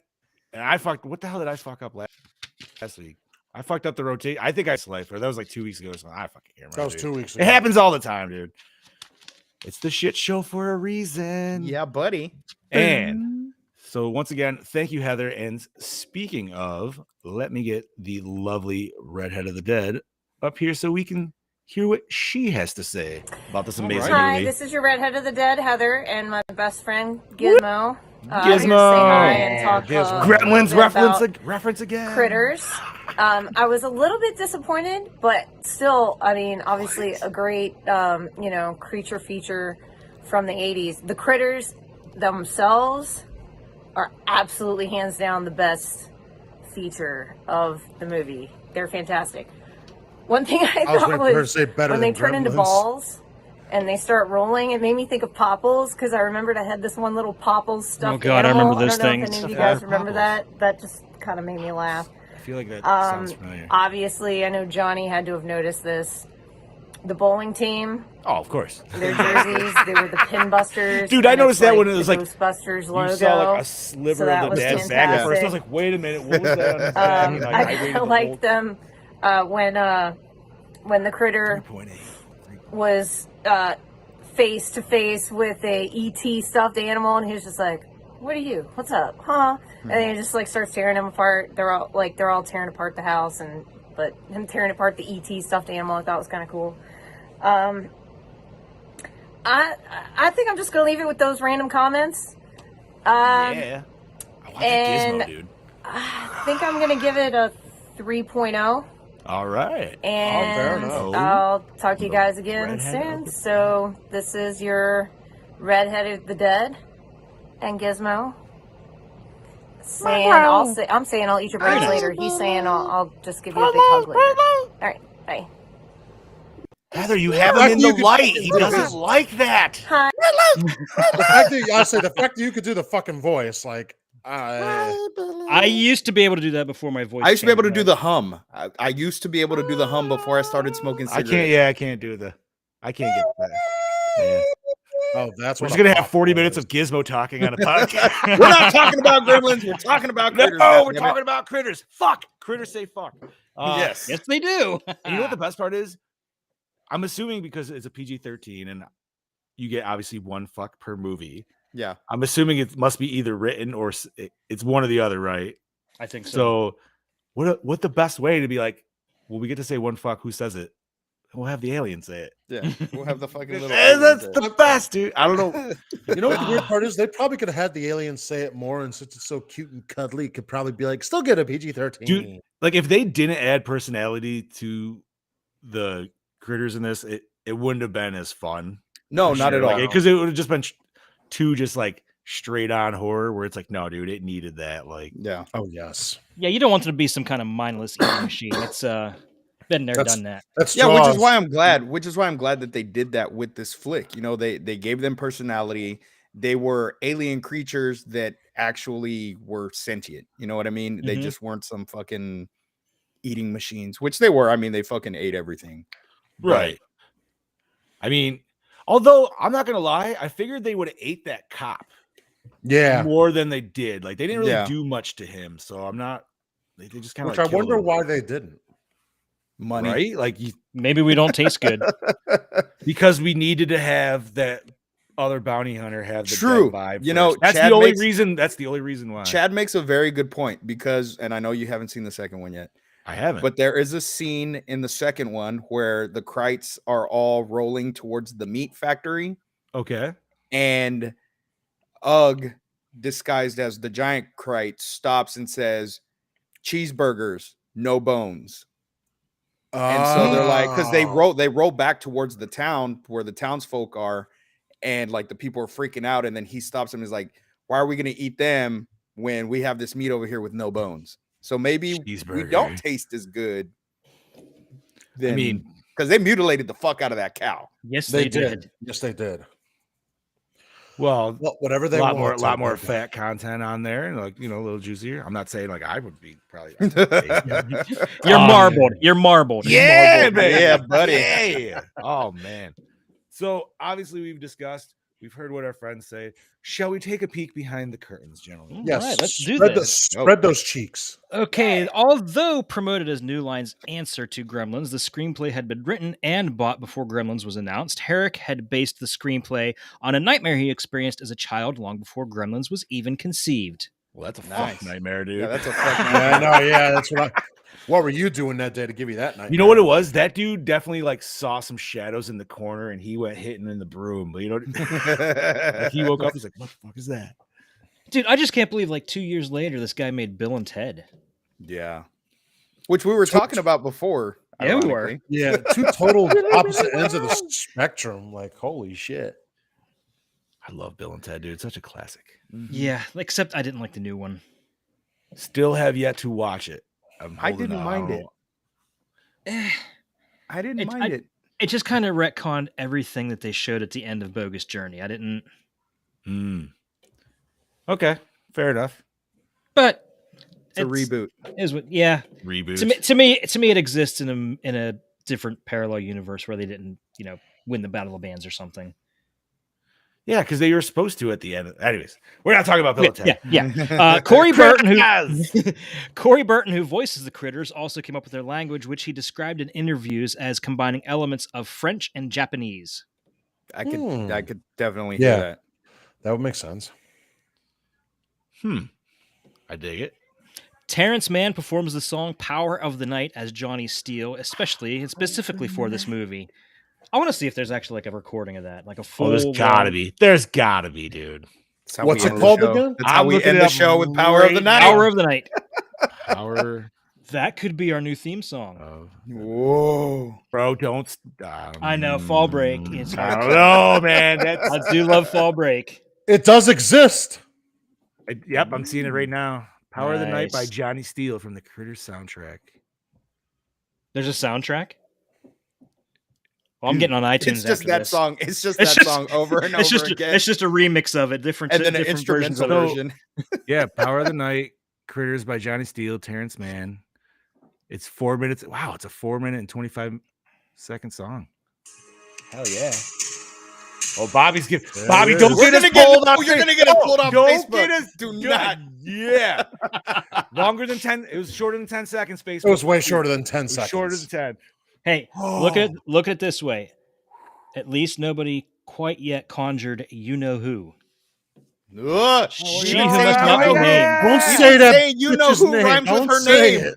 And I fucked. What the hell did I fuck up last week? I fucked up the rotation. I think I sliced, but that was like 2 weeks ago or something. I fucking can't remember. That was dude. 2 weeks It ago. happens all the time, dude. It's the shit show for a reason. Yeah, buddy. And so once again, thank you, Heather. And speaking of, let me get the lovely redhead of the dead up here so we can hear what she has to say about this amazing Hi, movie. this is your Redhead of the Dead, Heather, and my best friend Gizmo. I'm here to say Gizmo. hi and talk Gizmo. Gremlins a little bit about reference again. Critters. I was a little bit disappointed, but still, I mean, obviously a great, creature feature from the 80s. The Critters themselves are absolutely hands down the best feature of the movie. They're fantastic. One thing I I was thought waiting for her to was say better when they than turn into Gremlins. balls and they start rolling, it made me think of Popples because I remembered I had this one little Popples stuffed God, I animal. remember those I don't know things. if any of you guys Yeah, remember Popples. that. That just kind of made me laugh. I feel like that sounds familiar. Obviously, I know Johnny had to have noticed this. The bowling team, Oh, of course. their jerseys, they were the Pinbusters. Dude, I and noticed it's that when like it was the like Ghostbusters logo. you saw like a so sliver that of the was dad's back at first. I was fantastic. like, wait a minute, what was that on his back? And, like, I waited the liked whole them when the critter 3.8. was face to face with a ET stuffed animal, and he was just like, "What are you? What's up, huh?" And then he just like starts tearing them apart. They're all tearing apart the house, but him tearing apart the ET stuffed animal, I thought was kind of cool. I think I'm just gonna leave it with those random comments. Yeah. I want and that Gizmo, dude. I think I'm gonna give it a 3.0. All right. And fair enough. I'll talk to you guys again Redhead, soon. okay. So this is your Redheaded the Dead and Gizmo. I'm saying I'll eat your brains later. He's saying I'll just give you a big hug later. All right, bye. Heather, you have him in the light. He do doesn't this. like that. Hi. The fact that you could do the fucking voice, like, I used to be able to do that before my voice. I used to be able to changed, do the hum. I used to be able to do the hum before I started smoking cigarettes. I can't do the. I can't get that. Yeah. oh, that's We're what just a gonna have pop 40 quiz minutes is. of Gizmo talking on a podcast. We're not talking about gremlins. We're talking about critters. No, we're goddammit. talking about critters. Fuck. Critters say fuck. Yes. Yes, they do. And you know what the best part is? I'm assuming because it's a PG-13 and you get obviously one fuck per movie. Yeah. I'm assuming it must be either written or it's one or the other, right? I think so. So what the best way to be like, well, we get to say one fuck, who says it? We'll have the alien say it. Yeah. We'll have the fucking little. And that's aliens the best, dude. I don't know. You know what the weird part is? They probably could have had the aliens say it more, and since it's so cute and cuddly, it could probably be like, still get a PG-13. Dude, like if they didn't add personality to the critters in this, it wouldn't have been as fun. No, not at all. Because it would have just been too just like straight on horror where it's like, no, dude, it needed that. Like, Yeah. Oh yes, Yeah, you don't want it to be some kind of mindless eating machine. It's been there, done that. that's Yeah, which is Jaws. why I'm glad. Which is why I'm glad that they did that with this flick. You know, they gave them personality. They were alien creatures that actually were sentient. You know what I mean? They Mhm. just weren't some fucking eating machines, which they were. I mean, they fucking ate everything. right. I mean, although I'm not gonna lie, I figured they would have ate that cop Yeah, more than they did. Like they didn't really Yeah. do much to him, so I'm not. They just kind of which I wonder why they didn't. Money. right? Like Maybe we don't taste good. because we needed to have that other bounty hunter have the True. dead vibe. You know, first. That's Chad the only makes- reason. That's the only reason why. Chad makes a very good point because, and I know you haven't seen the second one yet, I haven't. but there is a scene in the second one where the Krites are all rolling towards the meat factory, okay. and Ugg, disguised as the giant Krite, stops and says, "Cheeseburgers, no bones." And so they're like, because they roll back towards the town where the townsfolk are, and like the people are freaking out, and then he stops them and is like, "Why are we gonna eat them when we have this meat over here with no bones?" So maybe we Cheeseburger. don't taste as good. I mean, because they mutilated the fuck out of that cow. Yes, They they did. Yes, they did. well, Well, whatever a they lot want. more, they'll do. fat content on there, and like a little juicier. I'm not saying like I would be probably. You're marbled. You're marbled. Yeah, Marbled. man. Yeah, buddy. Yeah. Oh man. So obviously we've discussed. We've heard what our friends say. Shall we take a peek behind the curtains, gentlemen? Yes, All right, let's do spread this. spread those cheeks. Okay, although promoted as New Line's answer to Gremlins, the screenplay had been written and bought before Gremlins was announced. Herrick had based the screenplay on a nightmare he experienced as a child long before Gremlins was even conceived. Well, that's a Nice. fuck nightmare, dude. Yeah, that's a fucking Yeah, I know. Yeah, that's what I. What were you doing that day to give you that night? You know what it was? That dude definitely like saw some shadows in the corner and he went hitting in the broom. But you know, like he woke up, he's like, "What the fuck is that?" Dude, I just can't believe like 2 years later, this guy made Bill and Ted. Yeah. Which we were talking about before. Yeah, we were. ironically. Yeah, two total opposite ends of the spectrum. Like, holy shit. I love Bill and Ted, dude. It's such a classic. Yeah, except I didn't like the new one. Still have yet to watch it. I didn't mind it. Eh, I didn't mind it. it just kind of retconned everything that they showed at the end of Bogus Journey. I didn't. Okay, fair enough. But a reboot. Reboot. To me, it exists in a different parallel universe where they didn't, win the Battle of the Bands or something. Yeah, because they were supposed to at the end. Anyways, we're not talking about Bill and Ted. Yeah. Corey Burton, who voices the critters, also came up with their language, which he described in interviews as combining elements of French and Japanese. I could definitely hear that. That would make sense. I dig it. Terrence Mann performs the song "Power of the Night" as Johnny Steele, especially and specifically for this movie. I want to see if there's actually like a recording of that, like a full. There's gotta be. There's gotta be, dude. What's it called again? That's how we end the show with Power of the Night. Power of the Night. Power. That could be our new theme song. Whoa, bro! Don't. I know Fall Break. I don't know, man. I do love Fall Break. It does exist. Yep, I'm seeing it right now. Power of the Night by Johnny Steele from the Critters soundtrack. There's a soundtrack? Well, I'm getting on iTunes. It's just that this. song. It's just that song over and over again. It's just a remix of it, different and then an different instrumental version. Yeah, Power of the Night, Critters by Johnny Steele, Terrence Mann. It's 4 minutes. Wow, it's a 4 minute and 25-second song. Hell yeah! Oh, Bobby, don't get us pulled off. You're gonna get us pulled off Facebook. Get us, Do not. Yeah. Longer than 10. It was shorter than 10 seconds. Facebook. It was way shorter than 10 seconds. Shorter than 10. Hey, look at it this way. At least nobody quite yet conjured you know who. She who must not be named. Don't say that. You know who name. rhymes Don't with her say name.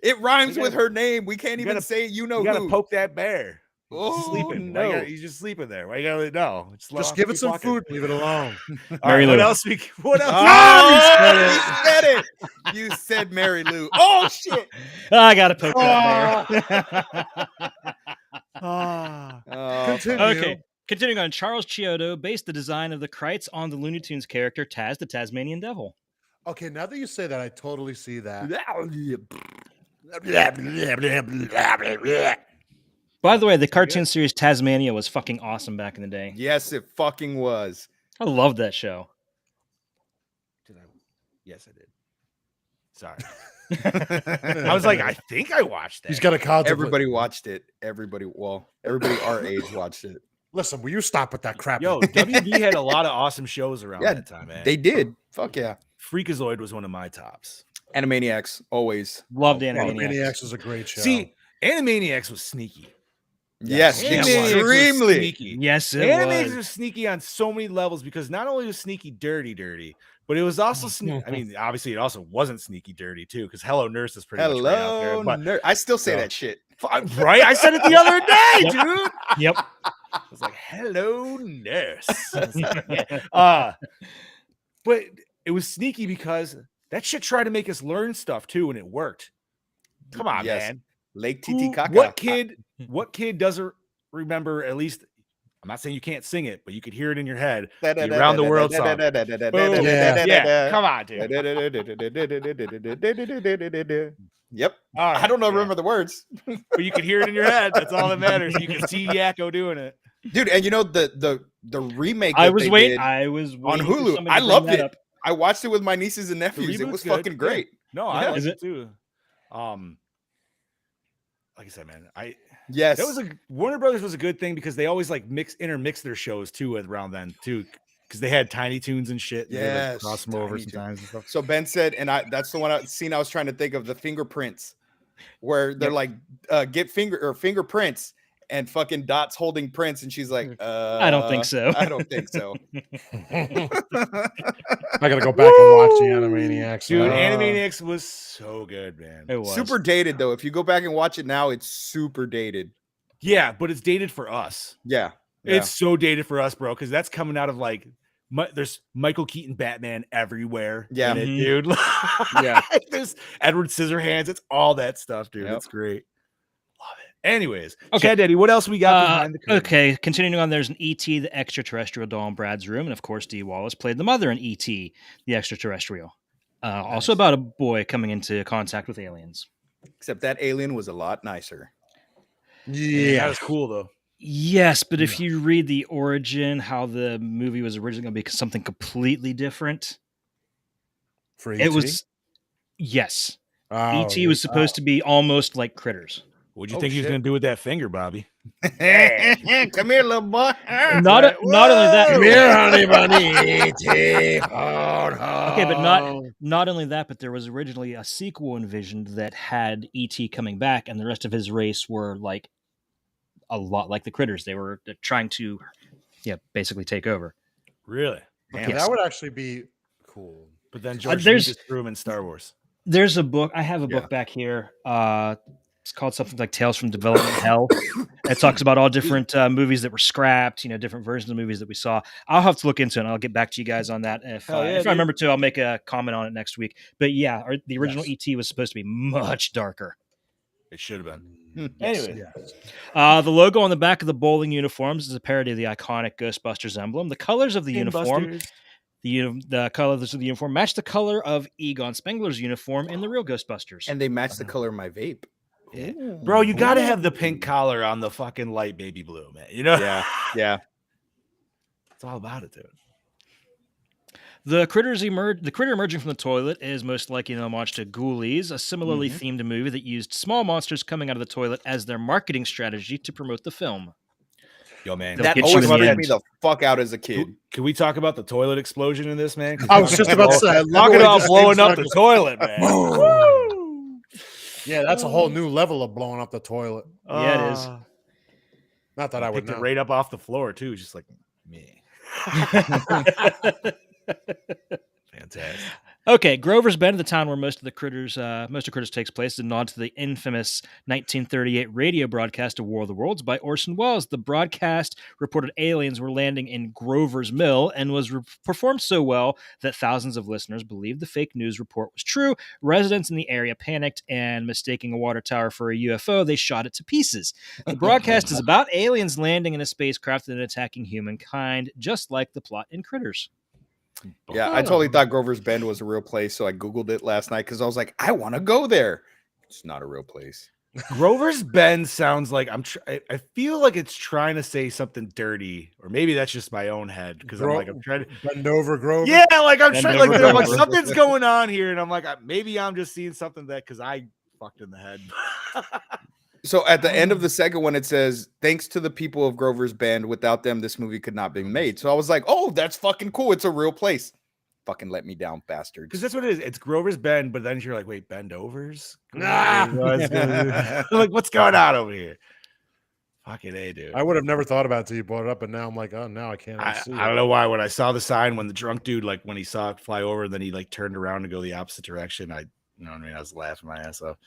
It rhymes with her name. We can't even say you know who. You gotta poke that bear. Oh, sleeping. No. He's just sleeping there. Why you gotta know? Just give it some food. Leave it alone. Mary Lou. What else? What else? Oh, you said it. You said Mary Lou. Oh shit! I gotta poke that bear. Continue. Okay. Continuing on, Charles Chiodo based the design of the Krites on the Looney Tunes character Taz the Tasmanian Devil. Okay, now that you say that, I totally see that. By the way, the cartoon series Tasmania was fucking awesome back in the day. Yes, it fucking was. I loved that show. Yes, I did. Sorry. I was like, I think I watched that. He's got a contemplate. Everybody watched it. Everybody our age watched it. Listen, will you stop with that crap? Yo, WB had a lot of awesome shows around that time, man. They did. Fuck yeah. Freakazoid was one of my tops. Animaniacs, always. Loved Animaniacs. Animaniacs is a great show. See, Animaniacs was sneaky. Yes, Animaniacs extremely. was sneaky. Yes, it Animaniacs was. was sneaky on so many levels because not only was sneaky dirty, but it was also sneaky. I mean, obviously, it also wasn't sneaky dirty too because Hello Nurse is pretty much right out there. But I still say that shit. Right? I said it the other day, dude. Yep. I was like, "Hello, nurse." But it was sneaky because that shit tried to make us learn stuff too, and it worked. Come on, man. Lake Titicaca. What kid doesn't remember at least? I'm not saying you can't sing it, but you could hear it in your head. The Around the World song. Yeah, come on, dude. Yep. I don't know. Remember the words, but you can hear it in your head. That's all that matters. You can see Yakko doing it, dude. And you know the remake. I was waiting on Hulu. I loved it. Up. I watched it with my nieces and nephews. It was fucking great. No, I liked it too. Like I said, man, yes, that was Warner Brothers was a good thing because they always like intermix their shows too around then too. Because they had Tiny Toons and shit. Yeah, like, cross them over sometimes and stuff. So Ben said, and that's the one scene I was trying to think of, the fingerprints, where they're like, get fingerprints, and fucking Dot's holding prints, and she's like, I don't think so. I don't think so. I gotta go back and watch the Animaniacs. Dude, Animaniacs was so good, man. It was super dated though. If you go back and watch it now, it's super dated. Yeah, but it's dated for us. Yeah. It's so dated for us, bro, because that's coming out of like there's Michael Keaton Batman everywhere. Yeah, dude. Yeah, there's Edward Scissorhands. It's all that stuff, dude. It's great. Love it. Anyways, okay, Chad Daddy, what else we got behind the curtain? Okay, continuing on, there's an E.T. the extraterrestrial doll in Brad's room, and of course, Dee Wallace played the mother in E.T. the extraterrestrial. Also about a boy coming into contact with aliens. Except that alien was a lot nicer. Yeah, that was cool though. Yes, but if you read the origin, how the movie was originally going to be something completely different, for it was. Yes. Oh, E.T. was supposed to be almost like Critters. What'd you think he was going to do with that finger, Bobby? Come here, little boy. Not only that. Come here, honey bunny. E.T. Okay, but not only that, but there was originally a sequel envisioned that had E.T. coming back, and the rest of his race were like a lot like the Critters. They were trying to, basically take over. Really? Okay, that would actually be cool. But then George there's- Lucas threw him in Star Wars. There's a book. I have a book back here. It's called something like Tales from Development Hell. It talks about all different movies that were scrapped, different versions of movies that we saw. I'll have to look into it, and I'll get back to you guys on that. If I remember to, I'll make a comment on it next week. But yeah, the original E.T. was supposed to be much darker. It should have been. Yes. Anyway. The logo on the back of the bowling uniforms is a parody of the iconic Ghostbusters emblem. The colors of the uniform... The colors of the uniform match the color of Egon Spengler's uniform in the real Ghostbusters. And they match the color of my vape. Yeah. Bro, you got to have the pink collar on the fucking light baby blue, man. Yeah. It's all about it, dude. The critter emerging from the toilet is most likely an homage to Ghoulies, a similarly themed movie that used small monsters coming out of the toilet as their marketing strategy to promote the film. Yo, man, that always freaked me the fuck out as a kid. Can we talk about the toilet explosion in this, man? I was just about to say, talking about blowing up the toilet, man. Yeah, that's a whole new level of blowing up the toilet. Yeah, it is. Not that I would picked know. it right up off the floor too, just like me. Fantastic. Okay, Grover's Bend, the town where most of Critters takes place, is a nod to the infamous 1938 radio broadcast of War of the Worlds by Orson Welles. The broadcast reported aliens were landing in Grover's Mill and was performed so well that thousands of listeners believed the fake news report was true. Residents in the area panicked, and mistaking a water tower for a UFO, they shot it to pieces. The broadcast is about aliens landing in a spacecraft and attacking humankind, just like the plot in Critters. Yeah, I totally thought Grover's Bend was a real place, so I Googled it last night because I was like, I want to go there. It's not a real place. Grover's Bend sounds like I feel like it's trying to say something dirty, or maybe that's just my own head because I'm trying to bend over Grover. Yeah, like I'm Bend trying, over like Grover. something's going on here, and I'm like, maybe I'm just seeing something that because I fucked in the head. So at the end of the second one, it says, thanks to the people of Grover's Bend, without them, this movie could not be made. So I was like, oh, that's fucking cool. It's a real place. Fucking let me down, bastards. Because that's what it is. It's Grover's Bend, but then you're like, wait, Bendovers? Nah. Like, what's going on over here? Fucking A, dude. I would have never thought about it until you brought it up, and now I'm like, oh, now I can't see I don't know why. When I saw the sign, when the drunk dude, like when he saw it fly over, and then he like turned around to go the opposite direction, I was laughing my ass off.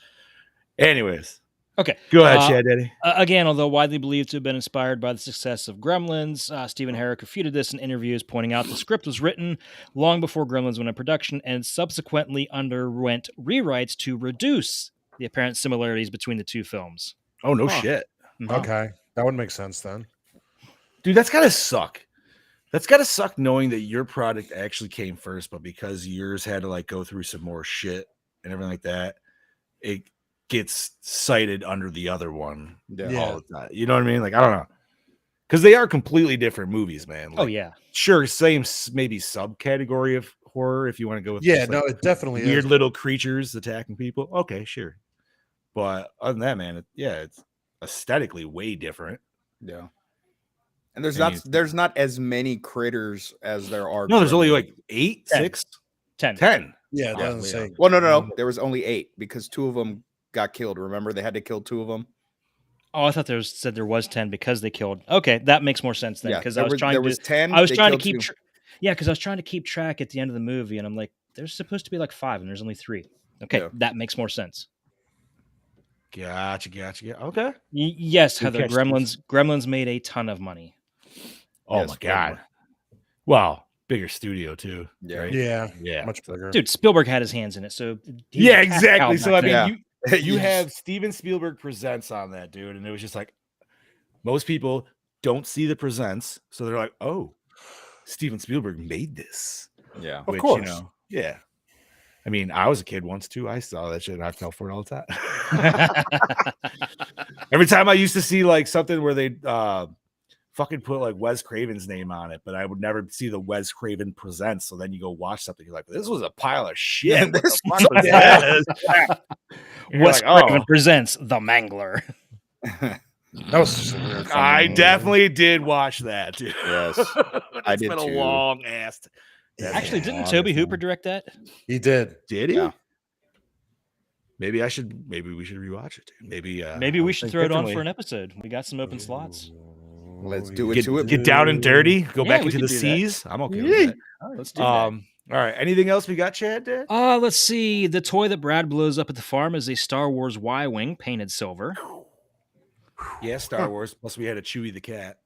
Anyways. Okay. Go ahead, Chad Daddy. Again, although widely believed to have been inspired by the success of Gremlins, Stephen Herrick refuted this in interviews, pointing out the script was written long before Gremlins went in production and subsequently underwent rewrites to reduce the apparent similarities between the two films. Oh, no shit. Okay. That would make sense then. Dude, that's gotta suck. That's gotta suck knowing that your product actually came first, but because yours had to like go through some more shit and everything like that, it gets cited under the other one all the time. You know what I mean? Like, I don't know. Because they are completely different movies, man. Like, oh, yeah. Sure, same maybe subcategory of horror if you want to go with Yeah, just, no, like, it definitely weird is. little creatures attacking people. Okay, sure. But other than that, man, it's aesthetically way different. Yeah. And there's not as many critters as there are. No, there's only like 8, 10. 6, 10. 10. Yeah, it Yeah, doesn't say. Well, no. There was only 8 because 2 of them got killed. Remember, they had to kill 2 of them. Oh, I thought said there was 10 because they killed. Okay, that makes more sense then. Yeah, Because there was 10. I was they trying to killed keep. 2. Because I was trying to keep track at the end of the movie, and I'm like, there's supposed to be like 5, and there's only 3. Okay, Yeah. that makes more sense. Gotcha. Okay. Yes, Good Heather. catch, Gremlins made a ton of money. Oh Yes, my god. Well, bigger studio too. Yeah. Right? Yeah, much bigger. Dude, Spielberg had his hands in it, so Yeah, exactly. So I mean, Yeah. you have Steven Spielberg Presents on that, dude, and it was just like most people don't see the Presents, so they're like, "Oh, Steven Spielberg made this." Yeah. Of course. Yeah. I mean, I was a kid once too. I saw that shit and I fell for it all the time. Every time I used to see like something where they fucking put like Wes Craven's name on it, but I would never see the Wes Craven Presents. So then you go watch something, you're like, this was a pile of shit. What the fuck was this? Wes like, Craven presents The Mangler. That was just a weird. I definitely did watch that, dude. Yes, It's did been a too. long ass. Actually, didn't Toby Hooper direct that? He did. Did he? Yeah. Maybe we should rewatch it, dude. Maybe we should throw it on for an episode. We got some open slots. Let's do it to it. Get down and dirty. Go Yeah, back we into could the do that. seas. I'm okay with that. All right, let's do that. All right. Anything else we got, Chad? Did? Let's see. The toy that Brad blows up at the farm is a Star Wars Y-wing painted silver. Yeah, Star Wars. Plus, we had a Chewie the cat.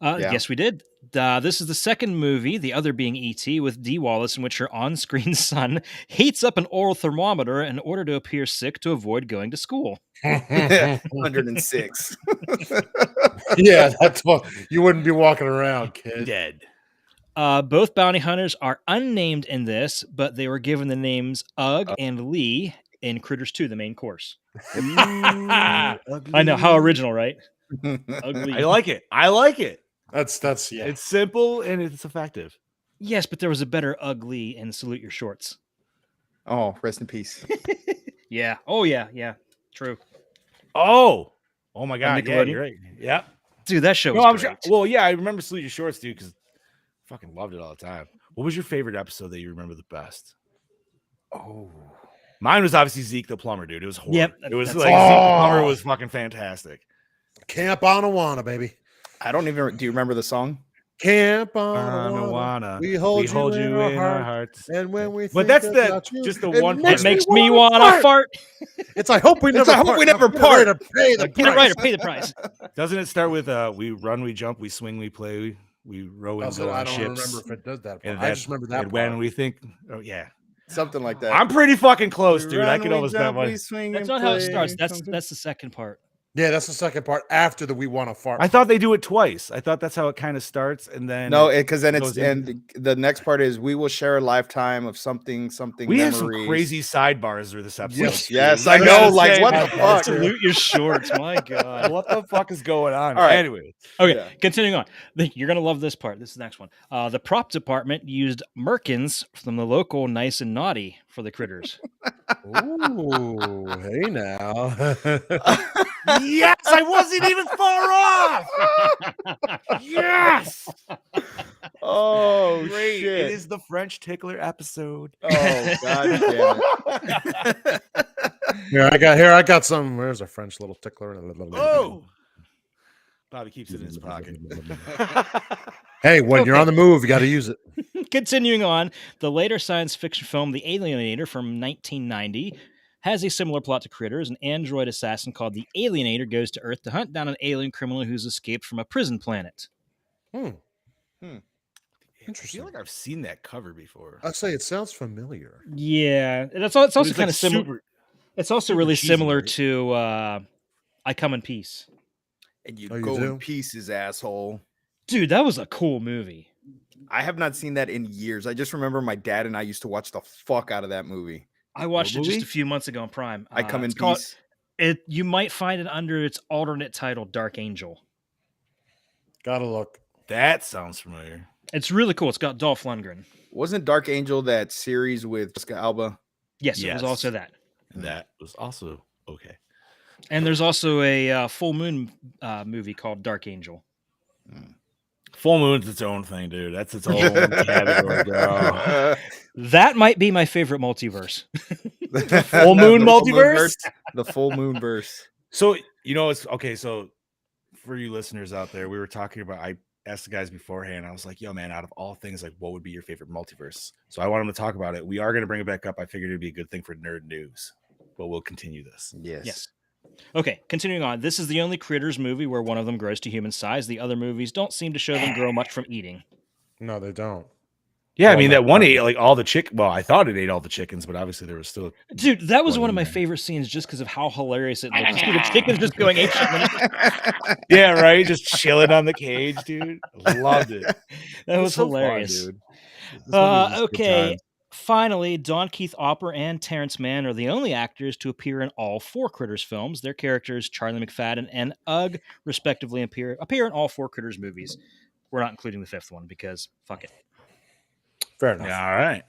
Yeah. Yes, we did. This is the second movie, the other being E.T. with Dee Wallace, in which her on-screen son heats up an oral thermometer in order to appear sick to avoid going to school. 106. Yeah, that's what you wouldn't be walking around, kid. Dead. Both bounty hunters are unnamed in this, but they were given the names Ugg and Lee in Critters 2, the main course. I know, how original, right? Ugly. I like it. I like it. That's yeah. It's simple and it's effective. Yes, but there was a better Ugly in Salute Your Shorts. Oh, rest in peace. Yeah. Oh, yeah. True. Oh my God. Yeah, Nickelodeon? you're right. Yeah. Dude, that show was No, I'm great. sure. Well, yeah, I remember Salute Your Shorts, dude, because I fucking loved it all the time. What was your favorite episode that you remember the best? Oh, mine was obviously Zeke the Plumber, dude. It was horrible. Yep, It was that's- like Zeke the Plumber was fucking fantastic. Camp on Awana, baby. I don't even. Do you remember the song? Camp on Awana. We hold you in our hearts. And when we But think that's about you, just the it one makes It part. makes me want to fart. It's I hope we never I hope part. we never Now, get ready to pay the Get it right or price. pay the price. Doesn't it start with we run, we jump, we swing, we play, we row and Also, go I on don't ships. remember if it does that. And I just remember that and part. when we think, oh yeah, Something like that. I'm pretty fucking close, dude. I Run, can we almost jump, bet we one. swing That's and not how it play, starts. something. That's the second part. Yeah, that's the second part after the we want to fart. I thought they do it twice. I thought that's how it kind of starts, and then No, because then goes it's in. and the next part is we will share a lifetime of something. we have some memories. crazy sidebars through this episode. Yes. Yes, dude. I know. gotta Like say, what man, the fuck? Salute Your Shorts. My God. What the fuck is going on? All right. Anyway, Okay, Yeah. continuing on. You're going to love this part. This is the next one. The prop department used Merkins from the local Nice and Naughty for the critters. Ooh, hey now. yes, I wasn't even far off. Yes, Oh great. shit! It is the French tickler episode. Oh god damn it! I got some. Where's a French little tickler? Oh, Bobby keeps it in his pocket. Hey, when you're on the move, you got to use it. Continuing on, the later science fiction film The Alienator from 1990 has a similar plot to Critters. An android assassin called the Alienator goes to Earth to hunt down an alien criminal who's escaped from a prison planet. I Interesting. feel like I've seen that cover before. I'd say it sounds familiar. Yeah, and it's also It's kind like of similar. super- It's also super really cheesy, similar right? to I Come in Peace. And you Oh, you go do? in pieces, asshole. Dude, that was a cool movie. I have not seen that in years. I just remember my dad and I used to watch the fuck out of that movie. I watched it just movie? a few months ago on Prime. I Come in it's called- Peace. You might find it under its alternate title, Dark Angel. Gotta look. That sounds familiar. It's really cool. It's got Dolph Lundgren. Wasn't Dark Angel that series with Jessica Alba? Yes, it Yes. was also that. That was also okay. And there's also a full moon movie called Dark Angel. Full Moon's its own thing, dude. That's its own category, bro. That might be my favorite multiverse. Full Moon multiverse? The full moon verse. So it's okay. So for you listeners out there, we were talking about. I asked the guys beforehand. I was like, "Yo, man, out of all things, like, what would be your favorite multiverse?" So I want them to talk about it. We are going to bring it back up. I figured it'd be a good thing for nerd news, but we'll continue this. Yes. Okay, continuing on. This is the only Critters movie where one of them grows to human size. The other movies don't seem to show them grow much from eating. No, they don't. Yeah, I Well, mean no, that one no. ate like all the chicken. Well, I thought it ate all the chickens, but obviously there was still. Dude, that was Well, one of my yeah. favorite scenes just because of how hilarious it looked. The chicken's just going ape shit. Yeah, right. Just chilling on the cage, dude. Loved it. That was so fun, hilarious. dude. This movie was a good Okay. time. Finally, Don Keith Opper and Terrence Mann are the only actors to appear in all 4 Critters films. Their characters, Charlie McFadden and Ugg, respectively, appear in all 4 Critters movies. We're not including the 5th one because fuck it. Fair enough. All right.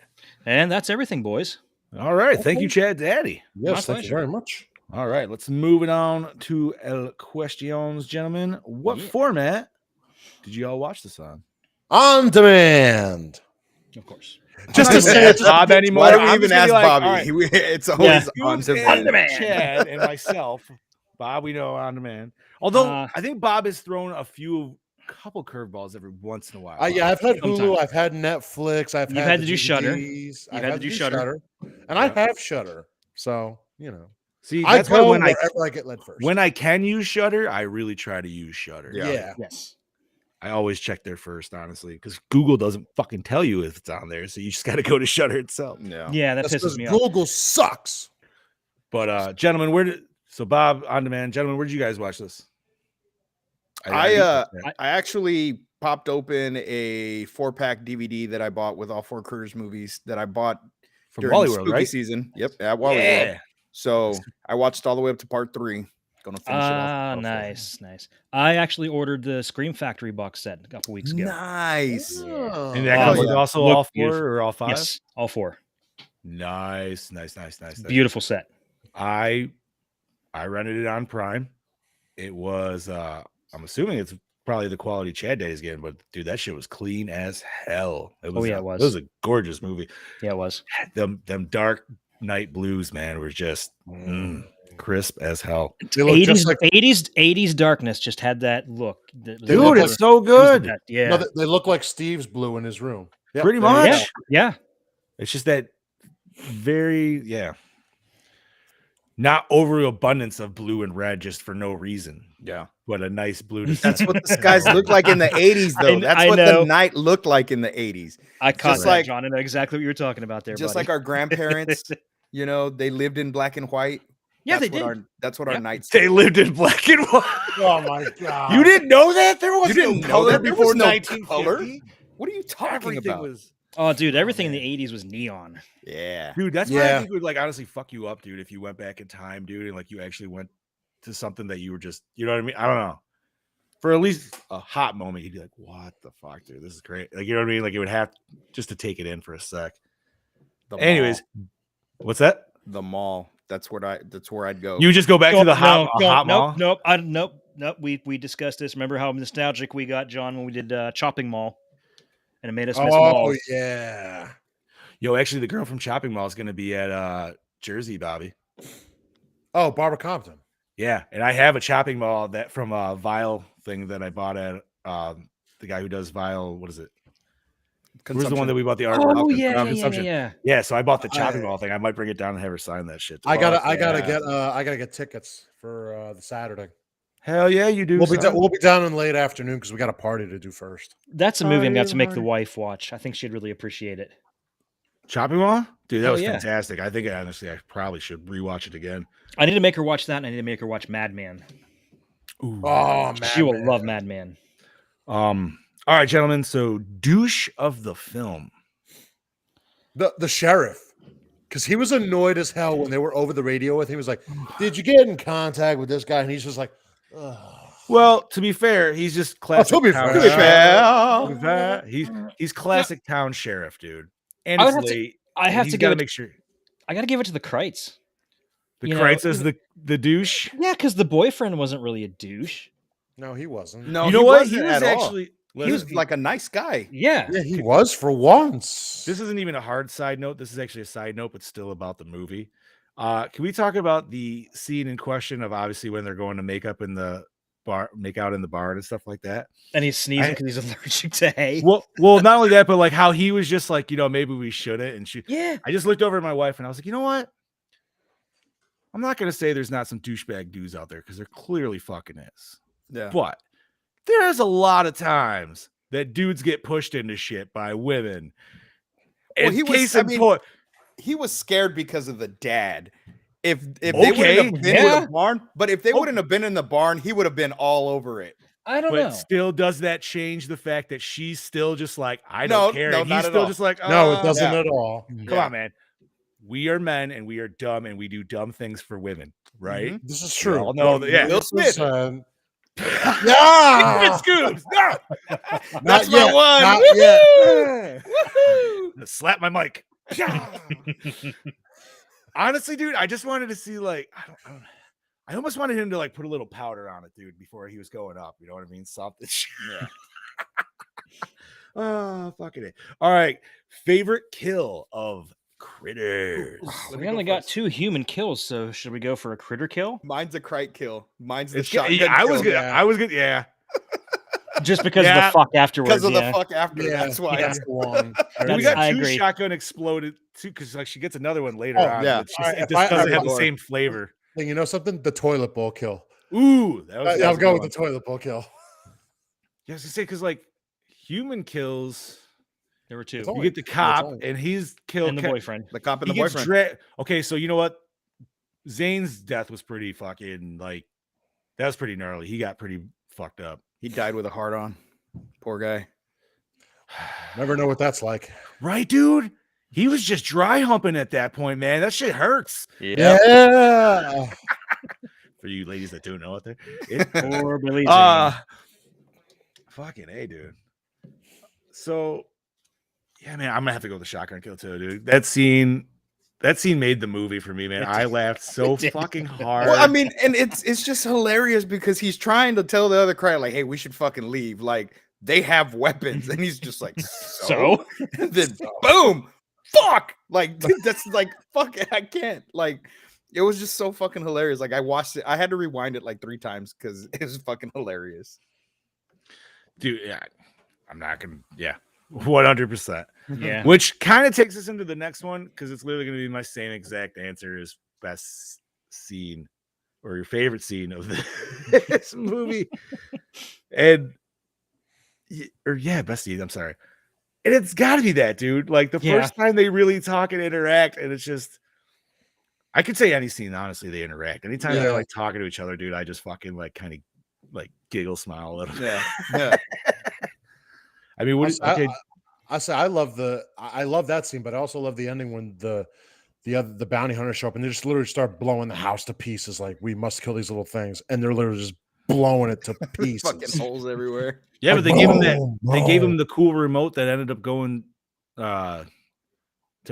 And that's everything, boys. All right. Thank you, Chad Daddy. Yes, thank you very much. All right. Let's move it on to El Questions, gentlemen. What format did you all watch this on? On demand. Of course. Just to say it's Bob anymore. Why do we I'm even just gonna ask be like, Bobby? all right, It's always on Dukes and demand. Chad and myself. Bob, we know on demand. Although I think Bob has thrown a couple curveballs every once in a while. Yeah, I've had Hulu, I've had Netflix, You've had to do Shudder. DVDs, You've had to do Shudder. and I have Shudder. So See, I that's go why when wherever I get led first. when I can use Shudder, I really try to use Shudder. Yeah. Yes. I always check there first, honestly, because Google doesn't fucking tell you if it's on there, so you just got to go to Shudder itself. Yeah, that That's pisses me off. Google sucks. But gentlemen, Bob on demand, gentlemen, where did you guys watch this? I actually popped open a 4-pack DVD that I bought with all 4 Critters movies that I bought from during Wally the World, spooky right? season. Yep, at Wally World. So I watched all the way up to part 3. Gonna finish it off. Nice. I actually ordered the Scream Factory box set a couple weeks ago. Nice. And that comes with also all 4 beautiful. or all 5? Yes, all 4. Nice. Beautiful set. I rented it on Prime. It was I'm assuming it's probably the quality Chad Day is getting, but dude, that shit was clean as hell. It was it was. It was a gorgeous movie. Yeah, it was. Them dark night blues, man, were just crisp as hell. 80s darkness just had that look. Dude, it's so good. Yeah. No, they look like Steve's blue in his room. Yep, Pretty there you much. go. Yeah. It's just that not overabundance of blue and red just for no reason. Yeah. But a nice blue. That's what the skies looked like in the 80s, though. That's what the night looked like in the 80s. I caught Just that, like- John. I know exactly what you were talking about there, Just buddy. like our grandparents, they lived in black and white. Yeah, That's they what did. That's what our nights. They lived in black and white. Oh my god! You didn't know that? There was didn't no know color that? There before was no 1950. What are you talking Everything about? was. Oh, dude, everything in the 80s was neon. Yeah, Dude, that's why I think it would like honestly fuck you up, dude, if you went back in time, dude, and like you actually went to something that you were just, you know what I mean? I don't know. For at least a hot moment, you'd be like, what the fuck, dude? This is great. Like, you know what I mean? Like, it would have just to take it in for a sec. Anyways, what's that? The mall. That's where I'd go. You just go back to the hot mall? Nope. We discussed this. Remember how nostalgic we got, John, when we did Chopping Mall, and it made us miss malls. Oh yeah. Yo, actually, the girl from Chopping Mall is going to be at Jersey, Bobby. Oh, Barbara Compton. Yeah, and I have a Chopping Mall that from a Vile thing that I bought at the guy who does Vile. What is it? Who's the one that we bought the artwork? Oh yeah. Yeah, so I bought the Chopping Mall thing. I might bring it down and have her sign that shit. I gotta get tickets for the Saturday. Hell yeah, you do. We'll be down in late afternoon because we got a party to do first. That's a movie I'm going to make the wife watch. I think she'd really appreciate it. Chopping Mall? Dude, that was fantastic. I think honestly I probably should rewatch it again. I need to make her watch that, and I need to make her watch Mad Men. Ooh. Oh, she will love Mad Men. All right, gentlemen. So, douche of the film, the sheriff, because he was annoyed as hell when they were over the radio with him. He was like, "Did you get in contact with this guy?" And he's just like, ugh. Well, to be fair, he's just classic. He's classic town sheriff, dude. And it's late. I have to make sure. I got to give it to the Kreitz. The Kreitz is the douche. Yeah, because the boyfriend wasn't really a douche. No, he wasn't. No, you know what? He was actually. He was like a nice guy. Yeah. Yeah, he was for once. This isn't even a hard side note. This is actually a side note, but still about the movie. Can we talk about the scene in question of obviously when they're going to make out in the bar and stuff like that? And he's sneezing because he's allergic to hay. Well, not only that, but like how he was just like, maybe we shouldn't. And I just looked over at my wife and I was like, you know what? I'm not going to say there's not some douchebag dudes out there because there clearly fucking is. Yeah. But there's a lot of times that dudes get pushed into shit by women. Well, He was scared because of the dad. If they wouldn't have been in the barn, but if they wouldn't have been in the barn, he would have been all over it. I don't but know. still, does that change the fact that she's still just like, I don't care, no, and not he's at still all. just like, No, it doesn't yeah. at all. Come on, man. We are men and we are dumb and we do dumb things for women, right? Mhm. This is We true. all know that. Yeah. Will Smith. Yeah. Scoops, no! That's Not my yet, one. not Woohoo! Woohoo! Slap my mic. Honestly, dude, I just wanted to see like I almost wanted him to like put a little powder on it, dude, before he was going up. You know what I mean? Something. Yeah. Oh, fucking it. All right. Favorite kill of critters. Let We me only go got first. 2 human kills, so should we go for a critter kill? Mine's a crite kill. Mine's the It's shotgun yeah, I was kill. good. Yeah. I was good. Yeah. Just because Yeah, of the fuck afterwards. Because of yeah. the fuck after. Yeah, That's why. that's the one. We That's- got I 2 agree. shotgun exploded too, because like she gets another one later Oh, on. yeah. But it's All just, right, it if just I doesn't ever have the go- same flavor. And you know something? The toilet bowl kill. Ooh, that was. I'll go with the toilet bowl kill. Yeah, I was gonna say because like human kills, There were 2. It's you only- get the cop only- and he's killed And the boyfriend. The cop and He the gets boyfriend. okay, so you know what? Zane's death was pretty fucking like that was pretty gnarly. He got pretty fucked up. He died with a heart on. Poor guy. Never know what that's like. Right, dude? He was just dry humping at that point, man. That shit hurts. Yeah. For you ladies that don't know out there. Poor Billy Zane. Fucking A, dude. So yeah, man, I'm gonna have to go with the shotgun kill too, dude. That scene made the movie for me, man. I laughed so fucking hard. Well, I mean, and it's just hilarious because he's trying to tell the other crowd, like, hey, we should fucking leave. Like, they have weapons, and he's just like, so? And then boom, fuck. Like, dude, that's like, fuck, I can't. Like, it was just so fucking hilarious. Like, I watched it, I had to rewind it like 3 times because it was fucking hilarious. Dude, yeah, I'm not gonna, yeah, 100%. Yeah. Which kind of takes us into the next one because it's literally gonna be my same exact answer as best scene or your favorite scene of this movie. And best scene. I'm sorry, and it's got to be that, dude. Like the Yeah. first time they really talk and interact, and it's just. I could say any scene, honestly, they interact. Anytime they're Yeah. like talking to each other, dude, I just fucking like kind of like giggle, smile a little. Yeah. Yeah. I mean, what? Okay, I say I love that scene, but I also love the ending when the bounty hunters show up and they just literally start blowing the house to pieces. Like, we must kill these little things, and they're literally just blowing it to pieces. Fucking holes everywhere. yeah, but Like, they gave him that. boom, They gave him boom. the cool remote that ended up going to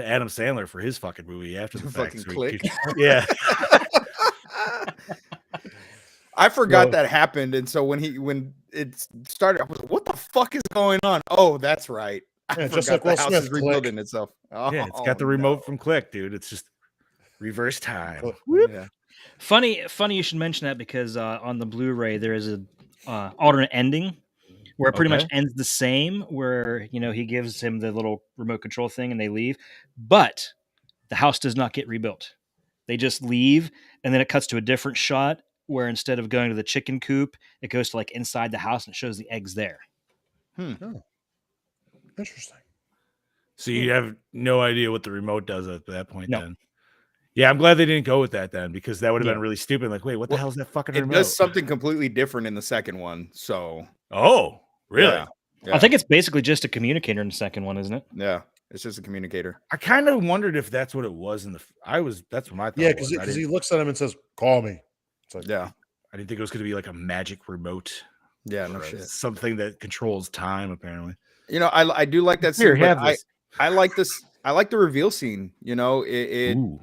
Adam Sandler for his fucking movie after the fact. Fucking So he click. could- yeah, I forgot Well- that happened, and so when it started, I was like, "What the fuck is going on?" Oh, that's right. I Yeah, just forgot like the Will house is Smith, click. rebuilding itself. Oh, yeah, it's got the remote from Click, dude. It's just reverse time. Click. Yeah. Funny you should mention that because on the Blu-ray there is a alternate ending where it pretty much Okay. ends the same, where he gives him the little remote control thing and they leave, but the house does not get rebuilt. They just leave, and then it cuts to a different shot where instead of going to the chicken coop, it goes to like inside the house and it shows the eggs there. Interesting. So you have no idea what the remote does at that point. No. Then, yeah, I'm glad they didn't go with that then because that would have Yeah. been really stupid. Like, wait, what the Well, hell is that fucking It remote? does something completely different in the second one. So Oh, really? yeah. Yeah. I think it's basically just a communicator in the second one, isn't it? Yeah, it's just a communicator. I kind of wondered if that's what it was in the. That's what my thought. Yeah, was. because he looks at him and says, "Call me." It's like, Yeah, I didn't think it was going to be like a magic remote, yeah, no or shit. something that controls time. Apparently, I do like that scene. here, but have this. I like this. I like the reveal scene. Ooh,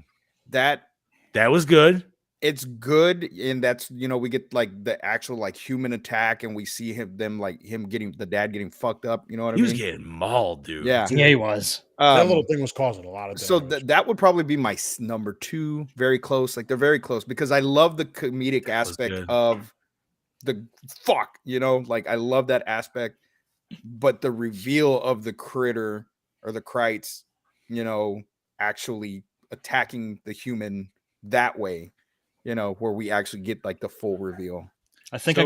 That that was good. it's good, and that's we get like the actual like human attack, and we see him getting the dad getting fucked up. You know what He I was mean? getting mauled, dude. Yeah. Yeah, he was. that little thing was causing a lot of damage. So that would probably be my number 2. Very close. Like they're very close because I love the comedic That was aspect good. of the fuck. Like I love that aspect, but the reveal of the critter or the krites, actually attacking the human that way, where we actually get like the full reveal. I think So-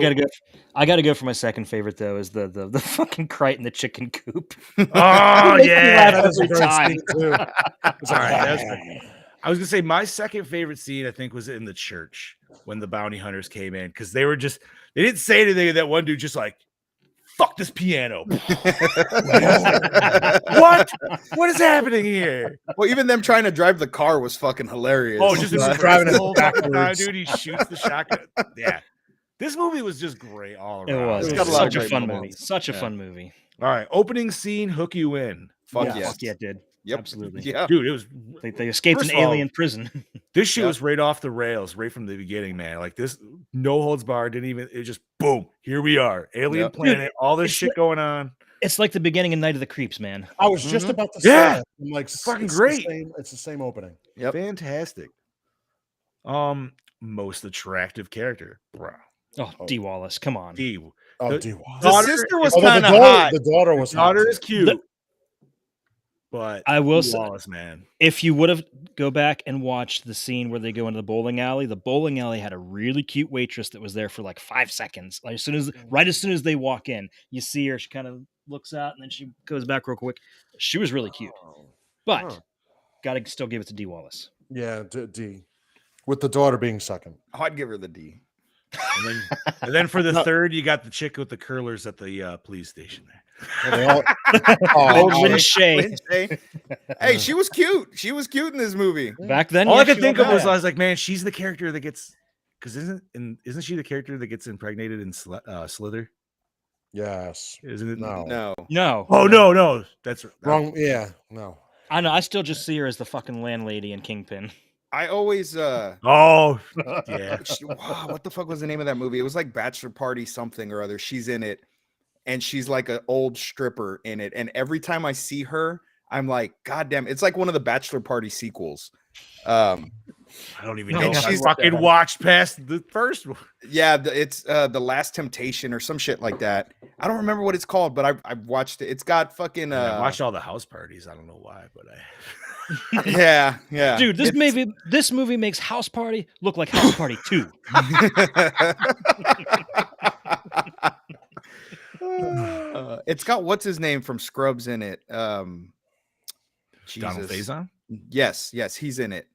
I gotta go for my second favorite though, is the fucking crate in the chicken coop. Oh Makes me yeah. laugh That is a every great time. scene, too. It's All like, right, that's good. I was gonna say my second favorite scene, I think, was in the church when the bounty hunters came in because they were just They didn't say anything, and that one dude just like, fuck this piano. What? What is happening here? Well, even them trying to drive the car was fucking hilarious. Oh, just driving the it whole fucking time, backwards. dude. He shoots the shotgun. Yeah. This movie was just great all It around. was. It's It got was a lot of such a great fun moments. movie. Such a Yeah. fun movie. All right. Opening scene, hook you in. Fuck Yeah, yes. fuck yeah, it did. Yep. Absolutely. Yeah. Dude, it was They escaped First an of all, alien prison. this shit Yep. was right off the rails, right from the beginning, man. Like this, no holds barred, didn't even it just boom, here we are. Alien Yep. planet, Dude, all this it's shit going on. It's like the beginning of Night of the Creeps, man. I was just about to say Yeah. that. I'm like, Fucking it's great. It's the same opening. Yep. Fantastic. Most attractive character, bro. Oh, D. Wallace, come on. D. Oh, The- D. The Daughter- sister was Although kind of hot. the daughter was hot, Daughter too. is cute, but I will D. say, Wallace, man. if you would have go back and watched the scene where they go into the bowling alley had a really cute waitress that was there for like 5 seconds. Like as soon as they walk in, you see her, she kind of looks out and then she goes back real quick. She was really cute, but gotta still give it to D. Wallace. Yeah, D. With the daughter being second. Oh, I'd give her the D. And then for the third, you got the chick with the curlers at the police station there. And they all- Old Oh, Lynn Shay. Hey, she was cute. She was cute in this movie. Back then, All yeah, I could she think was of was hot. I was like, man, she's the character that gets because isn't she the character that gets impregnated in Slither? yes. Isn't it? No. No. Oh no, that's Wrong. Yeah. No. I know. I still just see her as the fucking landlady in Kingpin. I always Oh yeah. wow, what the fuck was the name of that movie? It was like Bachelor Party something or other. She's in it and she's like an old stripper in it. And every time I see her, I'm like, God damn, it's like one of the Bachelor Party sequels. I don't even No, know. yeah, If I she's- fucking watched past the first one. Yeah, it's The Last Temptation or some shit like that. I don't remember what it's called, but I've watched it. It's got fucking I watched all the house parties. I don't know why, but yeah. Dude, this movie makes House Party look like House Party 2. It's got what's his name from Scrubs in it. Donald Jesus. Faison. Yes, he's in it.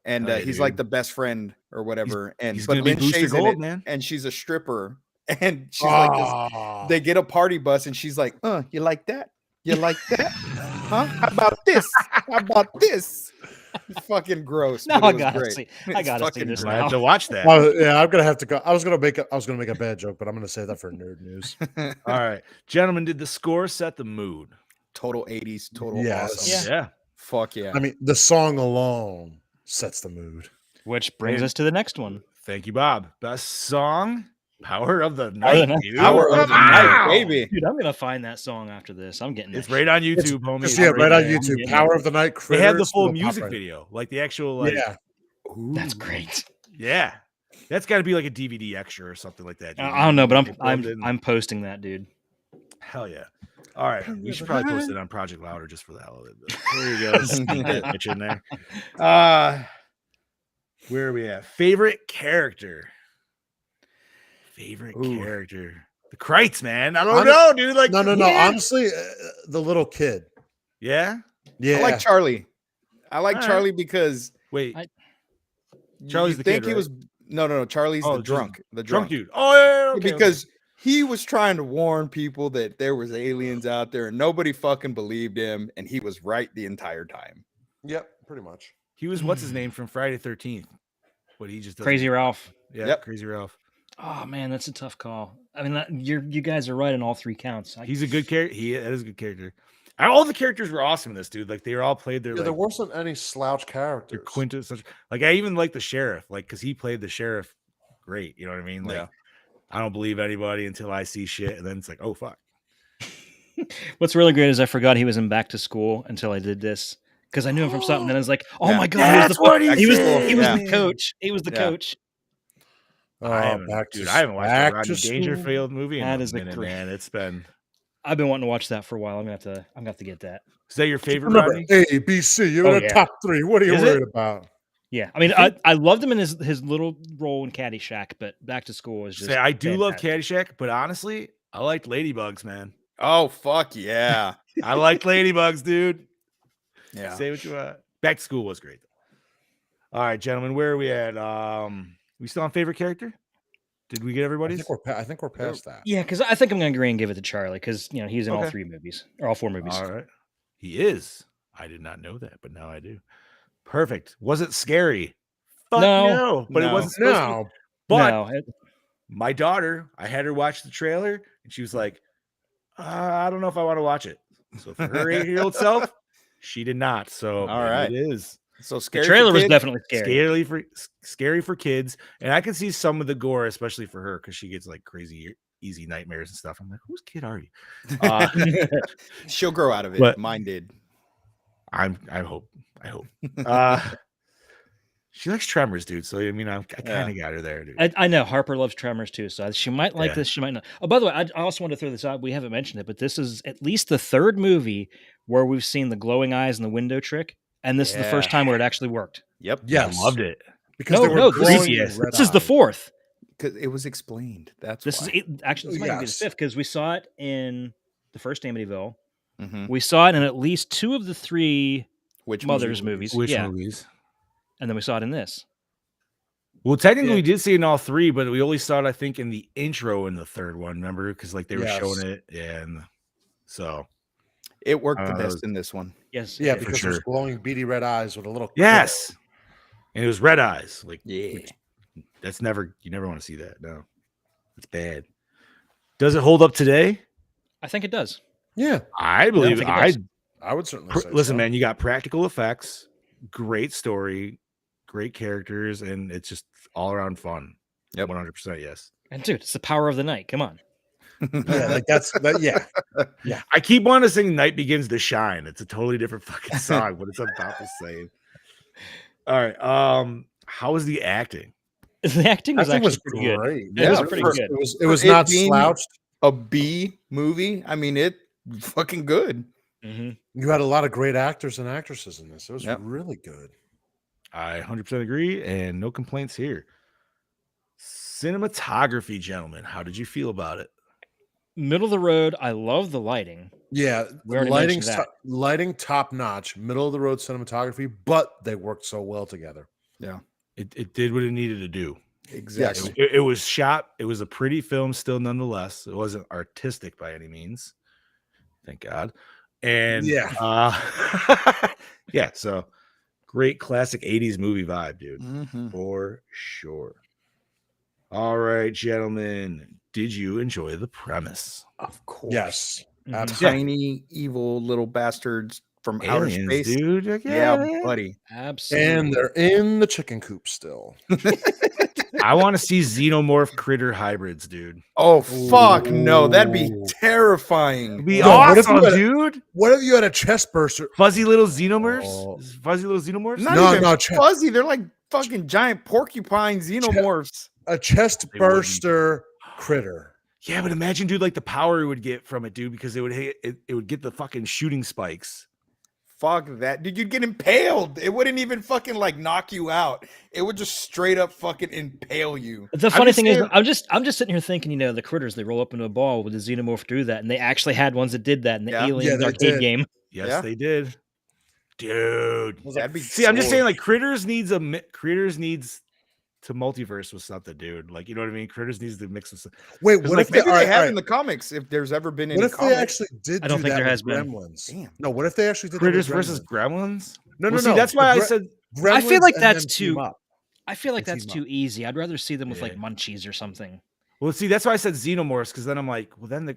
And Oh, yeah, he's dude. like the best friend or whatever. he's But gonna be Lynn Booster Shay's in Gold, it, man. and she's a stripper. And she's like this. They get a party bus, and she's like, you like that? You like that? Huh? How about this? How about this? It's fucking gross. Now but I it was gotta great. see. I It's gotta see fucking this I great. have to watch that. Yeah, I'm gonna have to go. I was gonna make a bad joke, but I'm gonna say that for nerd news. All right, gentlemen, did the score set the mood? Total 80s, total Yes. awesome. Yeah. Fuck yeah. I mean, the song alone sets the mood. Which brings us to the next one. Thank you, Bob. Best song, Power of the Power of the Night. Night. Dude. Power of the night, baby. Dude, I'm gonna find that song after this. I'm getting It's that right on YouTube, homie. Just It's yeah, right on there. YouTube. Yeah. Power of the Night. They have the Critters, full it'll pop music right up. video, like the actual, like, Yeah, That's great. yeah. That's got to be like a DVD extra or something like that. dude. I don't know, but They filmed it and- I'm posting that, dude. hell yeah. All right, we should probably post it on Project Louder just for the hell of it. But there you go. Sneak that bitch in there. Where are we at? Favorite character. Favorite Ooh. character. The Kreitz, man. I don't know, dude. Like, no. yeah. Honestly, the little kid. Yeah. Yeah, I like Charlie. I like All right. Charlie because Wait. Charlie's the think kid, he right? was no. Charlie's Oh, the just drunk, Drunk dude. Oh, yeah. Okay, because he was trying to warn people that there was aliens out there, and nobody fucking believed him, and he was right the entire time. Yep, pretty much. he was what's his name from Friday 13th. But he just doesn't- Crazy Ralph. Yeah, Yep. Crazy Ralph. Oh man, that's a tough call. I mean, you guys are right on all three counts. He's a good character. That is a good character. All the characters were awesome in this, dude. Like they were all played their Yeah, like there wasn't any slouch their characters. quintessential. Like I even like the sheriff, like because he played the sheriff great. You know what I mean? Like Yeah. I don't believe anybody until I see shit, and then it's like, oh fuck. What's really great is I forgot he was in Back to School until I did this because I knew him from something. Then I was like, oh Yeah. my god, That's what he was Yeah. the coach. He was the Yeah. coach. I haven't watched a Rodney Dangerfield movie in That a is a minute, great- man. It's been. I've been wanting to watch that for a while. I'm gonna have to get that. Is that your favorite Remember, Rodney? A, B, C. You're Oh, in the yeah. top three. What are you Is it? worried about? Yeah, I mean, I loved him in his little role in Caddyshack, but Back to School was just. Say I do love fantastic. Caddyshack, but honestly, I liked Ladybugs, man. Oh fuck yeah, I liked Ladybugs, dude. yeah. Say what you want. Back to School was great. All right, gentlemen, where are we at? We still on favorite character? Did we get I everybody's? think we're past that. Yeah, because I think I'm going to agree and give it to Charlie because he's in all Okay. 3 movies or all 4 movies. All right. He is. I did not know that, but now I do. Perfect. Was it scary? Fuck no. But it No. wasn't supposed to be. No, But No, my daughter, I had her watch the trailer, and she was like, I don't know if I want to watch it. So for her 8-year-old self, she did not. So All maybe right. it is. So the scary. trailer for was kids? definitely scary. Scary for kids. And I can see some of the gore, especially for her, because she gets like crazy, easy nightmares and stuff. I'm like, whose kid are you? She'll grow out of it. But- Mine did. I hope. She likes Tremors, dude. So I mean, I kind of got her there, dude. I know Harper loves Tremors too, so she might like Yeah. this. She might not. Oh, by the way, I also want to throw this out. We haven't mentioned it, but this is at least the 3rd movie where we've seen the glowing eyes and the window trick, and this is the first Yeah. time where it actually worked. Yep. yes, I loved it. because No, they were no, this glowing is- red This is the eyes. 4th. Because it was explained. That's This why. is actually this might even be the Yes. 5th because we saw it in the first Amityville. Mhm. We saw it in at least 2 of the 3 Which Mother's movie? movies. Which yeah, movies? and then we saw it in this. Well, technically, Yeah. we did see it in all 3, but we only saw it, I think, in the intro in the 3rd one. Remember, because like they were Yes. showing it, and so It worked the that best was- in this one. Yes. Yeah, it did. because there's sure. glowing beady red eyes with a little. yes, and it was red eyes. Like Yeah. that's never you never want to see that. No, it's bad. Does it hold up today? I think it does. Yeah, I believe think it I does. I would certainly say. listen, so. man. You got practical effects, great story, great characters, and it's just all around fun. Yep. 100%. Yes. And dude, it's the power of the night. Come on. Yeah, like that's that. Yeah, I keep wanting to sing "Night Begins to Shine." It's a totally different fucking song, but it's about the same. All right. How was the acting? The acting was acting actually was pretty good. great. It was Yeah, pretty for- good. It was For not it being- slouched. A B movie. I mean, it fucking good. Mhm. You had a lot of great actors and actresses in this. It was Yep. really good. I 100% agree, and no complaints here. Cinematography, gentlemen, how did you feel about it? Middle of the road. I love the lighting. Yeah, We already lighting, mentioned that. lighting top notch, middle of the road cinematography, but they worked so well together. It did what it needed to do. Exactly. It was shot. It was a pretty film still, nonetheless. It wasn't artistic by any means. Thank God. And yeah, so great classic 80s movie vibe, dude. Mhm. For sure. All right, gentlemen. Did you enjoy the premise? Of course. Yes, Mhm. absolutely. Tiny, evil little bastards from outer Aliens, space. dude. Like, Yeah, man. buddy. Absolutely. And they're in the chicken coop still. I want to see xenomorph critter hybrids, dude. Oh fuck no, that'd be Ooh. terrifying. It'd be Yo, what if you awesome, had a- dude. What if you had a chest burster? Fuzzy little xenomorphs. Oh. Fuzzy little xenomorphs. Not No, even no, fuzzy. They're like fucking giant porcupine xenomorphs. A chest They wouldn't. burster critter. Yeah, but imagine, dude, like the power it would get from it, dude, because it would hit it would get the fucking shooting spikes. Fuck that. Dude, you'd get impaled. It wouldn't even fucking like knock you out. It would just straight up fucking impale you. The I'm funny just thing is, saying- I'm just sitting here thinking, the critters they roll up into a ball with the xenomorph do that, and they actually had ones that did that in the Yeah. Aliens they arcade did. game. Yes, Yeah. they did. Dude. That'd be See, I'm just saying, cool. like, Critters needs to multiverse with something, dude. Like, you know what I mean? Critters needs to mix with Wait, 'Cause, what like, if Maybe all they right, have all right. in the comics if there's ever been What any if they comics. actually did I don't do think that there with has been. Gremlins? Damn. No, what if they actually did Critters that with versus Gremlins? Gremlins. No, Well, see, that's the why I Gre- said I feel Gremlins like and that's then team too- up. I feel like They that's team too easy. I'd rather see them with like Yeah. munchies or something. Well, see, that's why I said xenomorphs, because then I'm like, well, then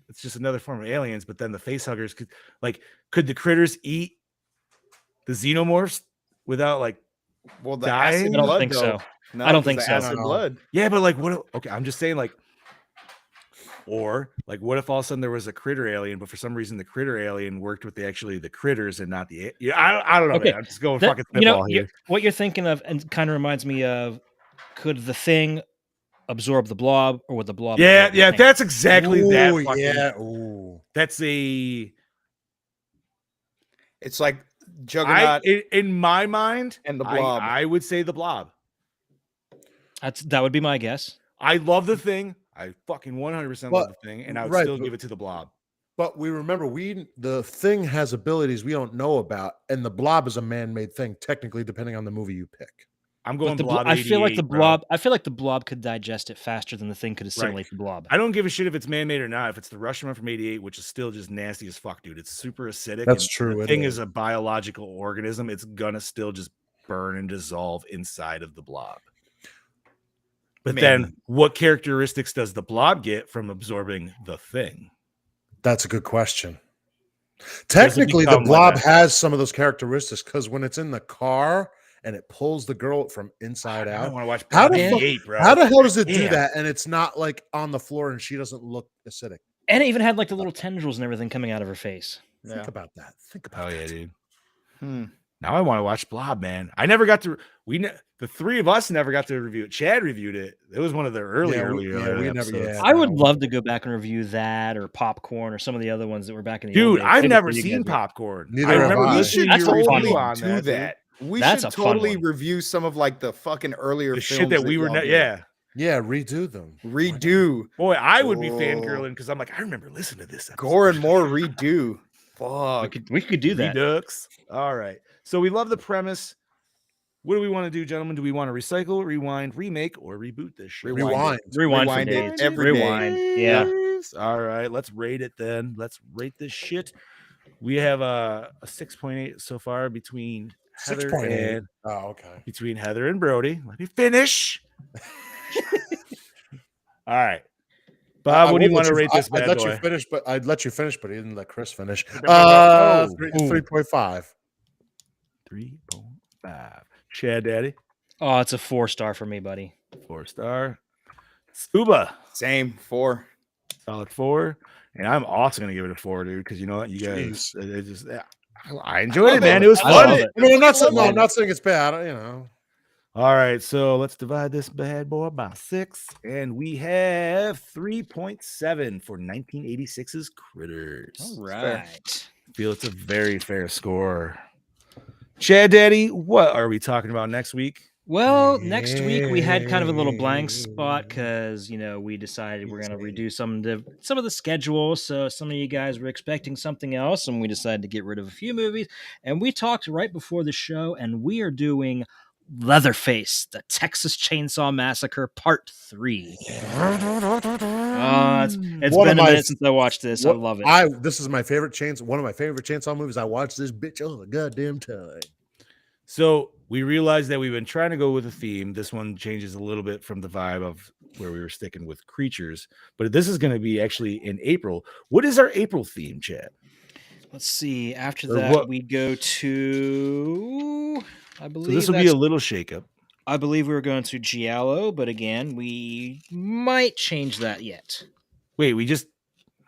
it's just another form of aliens, but then the face huggers could the critters eat the xenomorphs without like Well, the dying? acid I don't blood, think though. so. No, I don't 'cause think the so. acid No. blood. yeah, but like what okay, I'm just saying like or like what if all of a sudden there was a critter alien, but for some reason the critter alien worked with the critters and not the I don't know, Okay, man. I'm just going That- fucking spitball here. what you're thinking of, and kind of reminds me of, could the thing absorb the blob, or would the blob? Yeah, absorb the yeah, thing? that's exactly that Ooh, fucking yeah. Ooh. that's a It's like Juggernaut in my mind and the blob. I would say the blob. That would be my guess. I love the thing. I fucking 100% love the thing, and I would right, still but- give it to the blob. But we remember the thing has abilities we don't know about, and the blob is a man-made thing, technically, depending on the movie you pick. I'm going But Blob. I feel like 88, the bro. blob. I feel like the blob could digest it faster than the thing could assimilate the blob. I don't give a shit if it's man-made or not. If it's the Russian one from '88, which is still just nasty as fuck, dude. It's super acidic. That's and true, The it thing is. is a biological organism. It's gonna still just burn and dissolve inside of the blob. But then, what characteristics does the blob get from absorbing the thing? That's a good question. Technically, the blob has some of those characteristics because when it's in the car and it pulls the girl from inside out. I want to watch How Blob the 88, bro. How the hell does it do that? And it's not like on the floor and she doesn't look acidic. And it even had like the little tendrils and everything coming out of her face. Think about that. Think about that. Yeah, dude. Now I want to watch Blob, man. I never got to. The three of us never got to review it. Chad reviewed it. It was one of the earlier episodes. I would love to go back and review that or Popcorn or some of the other ones that were back in the Dude, old days. I've Maybe never you seen guys Popcorn. Neither I have remember I. listening That's to a you fun review one. on that, that. We That's should a fun totally one. review some of like the fucking earlier the films shit that we were. y'all did. Yeah, redo them. Redo. Boy, I would be fangirling because I'm like, I remember listening to this episode. Gore and more redo. Fuck. We could do that. Redux. All right. So we love the premise. What do we want to do, gentlemen? Do we want to recycle, rewind, remake, or reboot this shit? Rewind. Rewind for it days. every day. Rewind. Yeah. All right. Let's rate it then. Let's rate this shit. We have a 6.8 so far between Heather 6.8. and okay. Between Heather and Brody. Let me finish. All right. Bob, what do you want to rate this bad boy? I'd let you finish, but he didn't let Chris finish. 3.5. 3.5. Chad Daddy. Oh, it's a 4-star for me, buddy. 4-star. Scuba. Same 4. Solid 4. And I'm also gonna give it a 4, dude, because you know what, you guys, I enjoyed it, man. It was fun. I mean, I'm not saying it's bad. You know. All right, so let's divide this bad boy by 6, and we have 3.7 for 1986's Critters. All right. I feel it's a very fair score. Chad Daddy, what are we talking about next week? Well, next week we had kind of a little blank spot because we decided we're going to redo some of the schedule. So some of you guys were expecting something else, and we decided to get rid of a few movies. And we talked right before the show, and we are doing Leatherface, the Texas Chainsaw Massacre Part 3. It's been a minute since I watched this. I love it. This is my favorite one of my favorite chainsaw movies. I watched this bitch all the goddamn time. So we realized that we've been trying to go with a theme. This one changes a little bit from the vibe of where we were sticking with creatures, but this is going to be actually in April. What is our April theme, Chad? Let's see. After that, we go to, I believe this will be a little shakeup. I believe we were going to Giallo, but again, we might change that yet. Wait,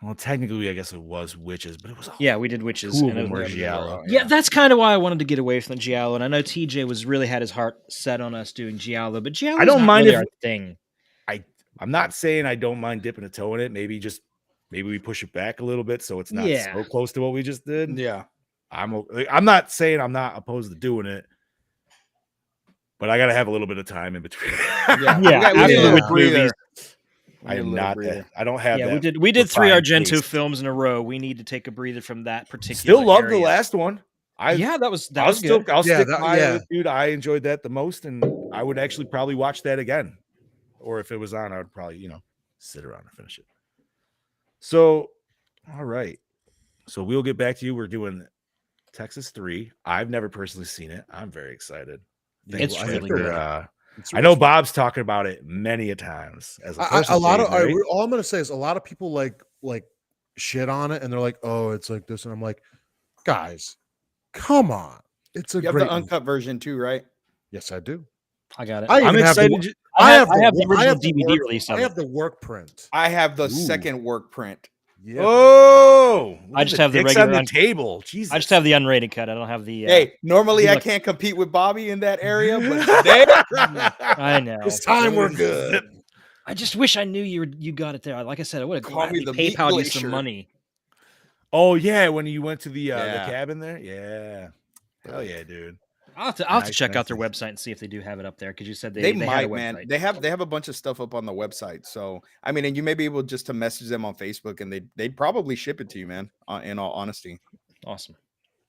well, technically, I guess it was Witches, but it was we did Witches. Two of them were Giallo. Yeah, that's kind of why I wanted to get away from the Giallo, and I know TJ really had his heart set on us doing Giallo, but Giallo, I don't mind really our thing. I'm not saying I don't mind dipping a toe in it. Maybe we push it back a little bit so it's not so close to what we just did. Yeah, I'm not saying I'm not opposed to doing it, but I got to have a little bit of time in between. I am not. I don't have that. We did 3 Argento films in a row. We need to take a breather from that particular. Still love the last one. That was good. I'll stick by it, dude. I enjoyed that the most, and I would actually probably watch that again. Or if it was on, I would probably sit around and finish it. So, all right. So we'll get back to you. We're doing Texas 3. I've never personally seen it. I'm very excited. It's really good. I know Bob's talking about it many a times. All I'm going to say is a lot of people like shit on it, and they're like, "Oh, it's like this," and I'm like, "Guys, come on! It's a great the uncut version too, right?" Yes, I do. I got it. I'm excited. I have the original DVD release. I have the work print. I have the second work print. Yeah. Oh, I just have the regular on the table. Jesus. I just have the unrated cut. I don't have the. Hey, normally I can't compete with Bobby in that area, but today I know. This time we're good. I just wish I knew you got it there. Like I said, I would have gladly PayPal PayPal you some money. Oh yeah, when you went to the cabin there, yeah. Hell yeah, dude. I'll have to check out their website and see if they do have it up there because you said they might, had a website. man. They have a bunch of stuff up on the website. So I mean, and you may be able just to message them on Facebook, and they'd probably ship it to you, man. In all honesty, awesome.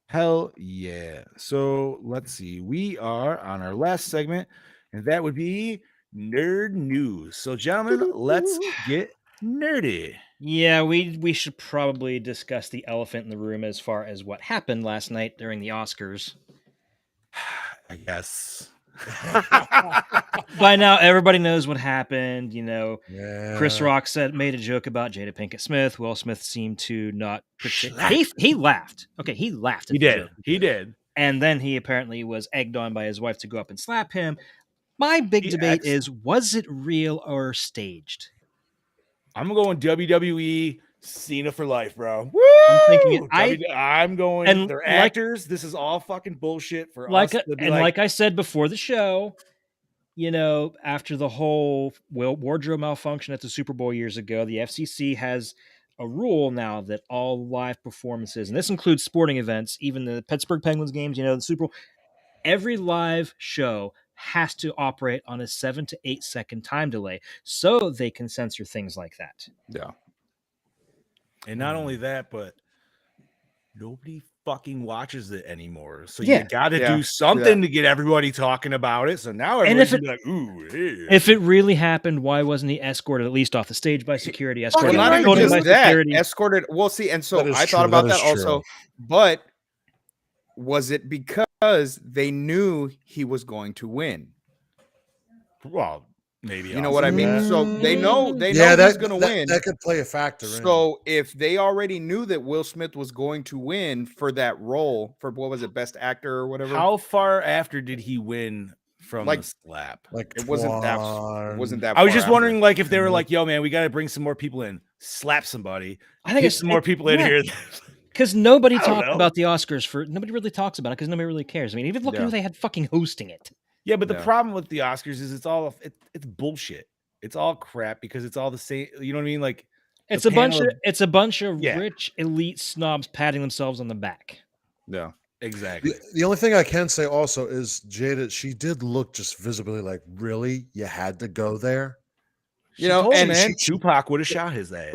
Hell yeah. So let's see. We are on our last segment, and that would be nerd news. So, gentlemen, let's get nerdy. Yeah, we should probably discuss the elephant in the room as far as what happened last night during the Oscars. I guess. By now, everybody knows what happened. Chris Yeah. Rock made a joke about Jada Pinkett Smith. Will Smith seemed to not. He laughed. Okay, he laughed. At He the did. joke. He did. And then he apparently was egged on by his wife to go up and slap him. My big debate is: was it real or staged? I'm going WWE Cena for life, bro. Woo! I'm thinking I'm going. and They're like- actors. This is all fucking bullshit for like us to be like I said before the show, after the whole wardrobe malfunction at the Super Bowl years ago, the FCC has a rule now that all live performances, and this includes sporting events, even the Pittsburgh Penguins games, the Super Bowl, every live show has to operate on a 7 to 8 second time delay so they can censor things like that. Yeah. And not only that, but nobody fucking watches it anymore. So Yeah. you got to Yeah. do something to get everybody talking about it. So now everybody's gonna be like, ooh, yeah. If it really happened, why wasn't he escorted at least off the stage by security? Escorted, Well, not escorted even by just that. security. Escorted. Well, see, and so That is I thought true. about That is that also. true. But was it because they knew he was going to win? Well, maybe. You know what I mean? that. So they know Yeah, he's going to win. That could play a factor. in. So if they already knew that Will Smith was going to win for that role, for what was it, Best Actor or whatever? How far after did he win from Like- the slap? like It wasn't that. Twan- It wasn't that. I was far just after. wondering, like, if they were like, "Yo, man, we got to bring some more people in, slap somebody, I think get it's some more people in yeah. here." Because nobody I don't talked know. about the Oscars nobody really talks about it because nobody really cares. I mean, even look at Yeah. who they had fucking hosting it. Yeah, but the Yeah. problem with the Oscars is it's bullshit. It's all crap because it's all the same. You know what I mean? Like, It's the a bunch panel of Yeah. rich elite snobs patting themselves on the back. Yeah. exactly. The only thing I can say also is Jada, she did look just visibly like, really? You had to go there? She told and man, Tupac would have shot his ass.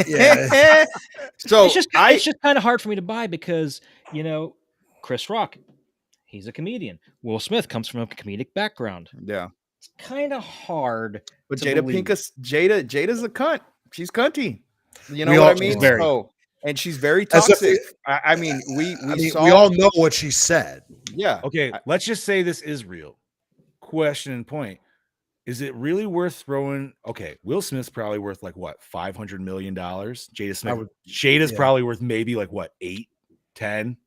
Yeah. So it's just kind of hard for me to buy because Chris Rock, he's a comedian. Will Smith comes from a comedic background. yeah. It's kind of hard. But to Jada believe. Jada's a cunt. She's cunty. You know We what all- I mean? she's very- So, and she's very As if toxic. I mean, we saw. we all know what she said. Yeah. Okay, let's just say this is real. Question and point. Is it really worth throwing? Okay, Will Smith's probably worth like what, $500 million? Jada's yeah. probably worth maybe like what, 8, 10?